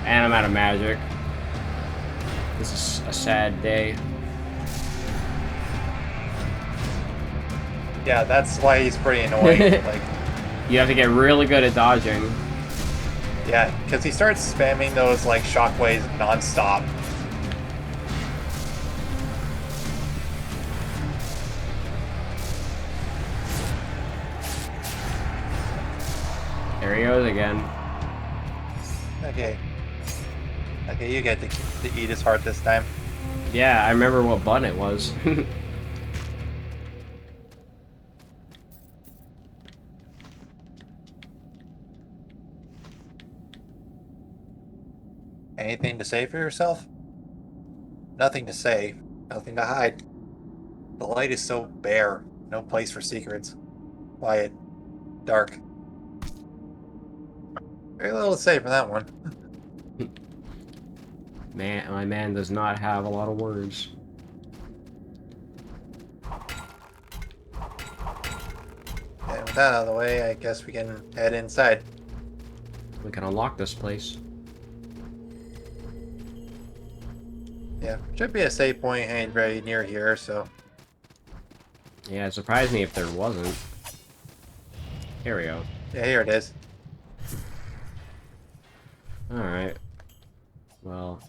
And I'm out of magic. This is a sad day. Yeah, that's why he's pretty annoying. Like, You have to get really good at dodging. yeah, because he starts spamming those like shockwaves nonstop. There he goes again. Okay. Okay, you get to eat his heart this time. Yeah, I remember what button it was. Anything to say for yourself? Nothing to say. Nothing to hide. The light is so bare. No place for secrets. Quiet. Dark. Very little to say from that one. My man does not have a lot of words. And with that out of the way, I guess we can head inside. We can unlock this place. Yeah, should be a save point hanging very near here, so... Yeah, it surprised me if there wasn't. Here we go. Yeah, here it is. Alright. Well,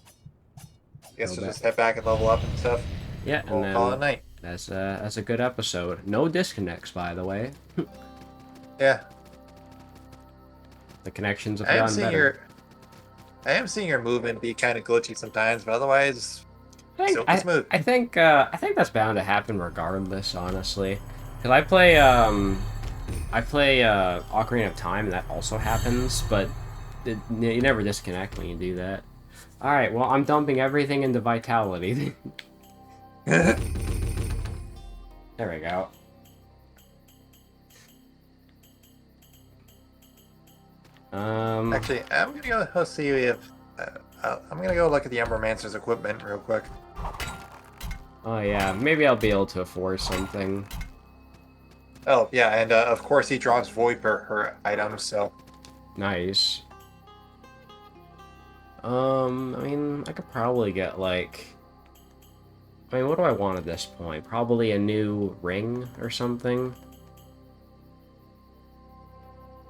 Guess go we'll back. just head back and level up and stuff. Yeah, and We'll call it a then night. that's a good episode. No disconnects, by the way. Yeah. The connections have I am gotten seeing better. your movement be kind of glitchy sometimes, but otherwise, silky I smooth. I think that's bound to happen regardless, honestly. Because I play Ocarina of Time, and that also happens, but you never disconnect when you do that. All right, well, I'm dumping everything into Vitality. There we go. Actually, I'm gonna go see if I'm gonna go look at the Ember Mancers equipment real quick. Oh yeah, maybe I'll be able to afford something. Oh yeah, and of course he drops void per her items, so Nice. I mean, I could probably get, like... I mean, what do I want at this point? Probably a new ring or something?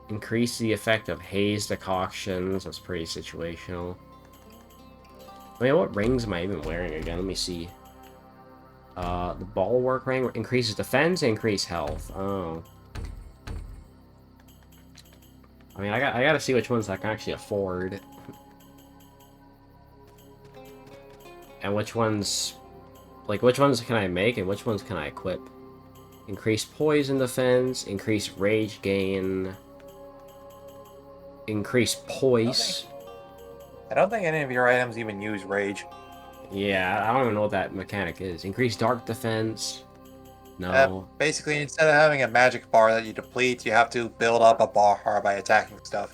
Increase the effect of haze decoctions. That's pretty situational. I mean, what rings am I even wearing again? Let me see. The bulwark ring increases defense, increase health. Oh. I mean, I gotta see which ones I can actually afford. And which ones... Like, which ones can I make and which ones can I equip? Increase poison defense, increase rage gain... Increase poise. I don't think any of your items even use rage. Yeah, I don't even know what that mechanic is. Increase dark defense. No. Basically, instead of having a magic bar that you deplete, you have to build up a bar by attacking stuff.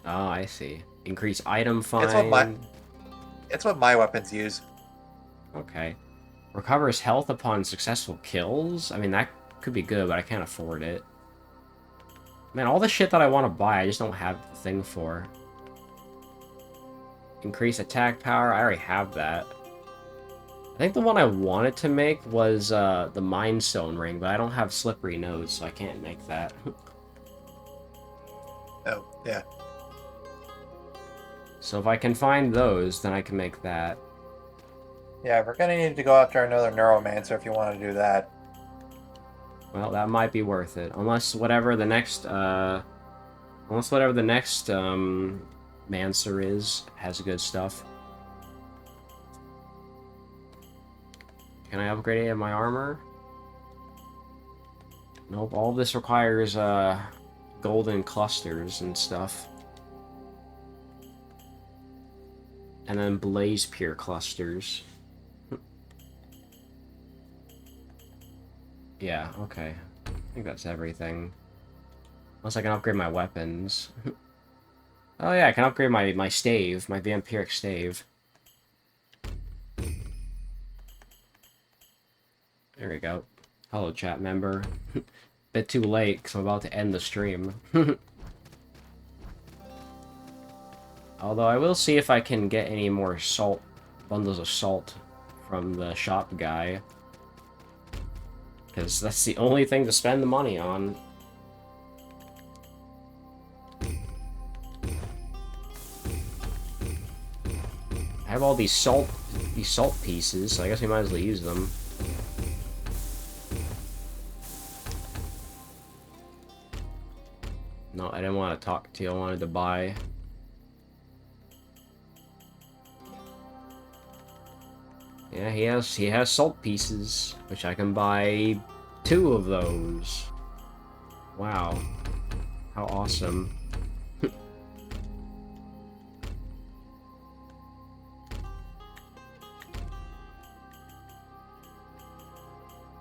Oh, I see. Increase item It's find. it's what my weapons use. Okay. Recovers health upon successful kills? I mean, that could be good, but I can't afford it. Man, all the shit that I want to buy, I just don't have the thing for. Increase attack power? I already have that. I think the one I wanted to make was the Mind Stone ring, but I don't have slippery nose, so I can't make that. Oh, yeah. So if I can find those, then I can make that. Yeah, we're gonna need to go after another Neuromancer if you want to do that. Well, that might be worth it. Unless whatever the next, Mancer is, has good stuff. Can I upgrade any of my armor? Nope, all this requires, golden clusters and stuff. And then blaze peer clusters. Yeah, okay. I think that's everything. Unless I can upgrade my weapons. Oh yeah, I can upgrade my stave, my vampiric stave. There we go. Hello, chat member. Bit too late, because I'm about to end the stream. Although I will see if I can get any more salt, bundles of salt from the shop guy. Because that's the only thing to spend the money on. I have all these salt pieces, so I guess we might as well use them. No, I didn't want to talk to you, I wanted to buy. Yeah, he has salt pieces, which I can buy 2 of those. Wow. How awesome.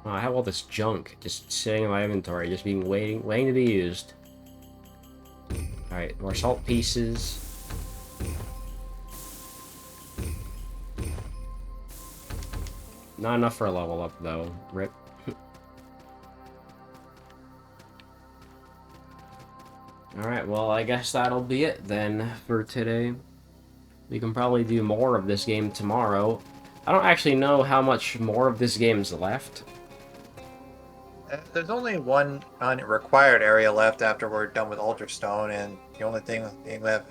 Wow, I have all this junk just sitting in my inventory, just being waiting to be used. Alright, more salt pieces. Not enough for a level up, though. Rip. Alright, well, I guess that'll be it, then, for today. We can probably do more of this game tomorrow. I don't actually know how much more of this game's left. There's only one unrequired area left after we're done with Ultrastone, and the only thing left,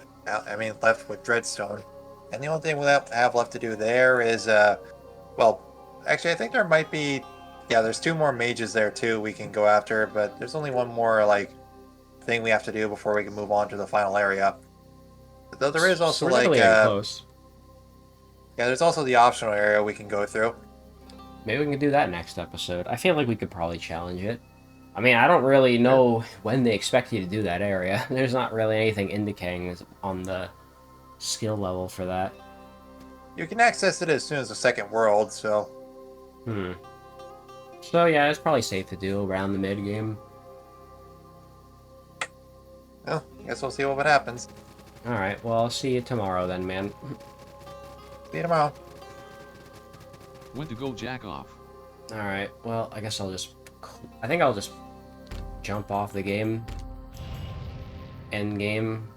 left with Dreadstone. And the only thing we have left to do there is, well, actually, I think there might be, yeah, there's 2 more mages there too we can go after, but there's only one more, like, thing we have to do before we can move on to the final area. Though there is also, We're like, definitely getting close. Yeah, there's also the optional area we can go through. Maybe we can do that next episode. I feel like we could probably challenge it. I mean, I don't really know when they expect you to do that area. There's not really anything indicating on the skill level for that. You can access it as soon as the second world, so... So yeah, it's probably safe to do around the mid-game. Well, I guess we'll see what happens. Alright, well, I'll see you tomorrow then, man. See you tomorrow. When to go jack off. Alright, well, I guess I think I'll just jump off the game. End game.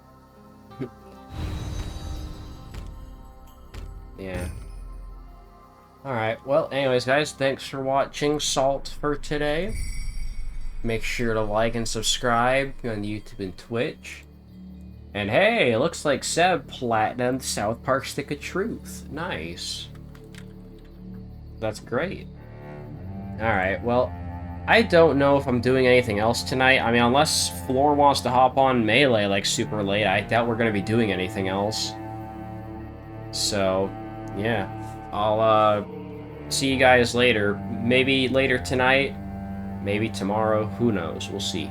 Yeah. Alright, well, anyways, guys, thanks for watching Salt for today. Make sure to like and subscribe on YouTube and Twitch. And hey, it looks like Seb platinumed South Park Stick of Truth. Nice. That's great. Alright, well, I don't know if I'm doing anything else tonight. I mean, unless Floor wants to hop on Melee, like, super late, I doubt we're going to be doing anything else. So, yeah. I'll, see you guys later. Maybe later tonight, maybe tomorrow, who knows, we'll see.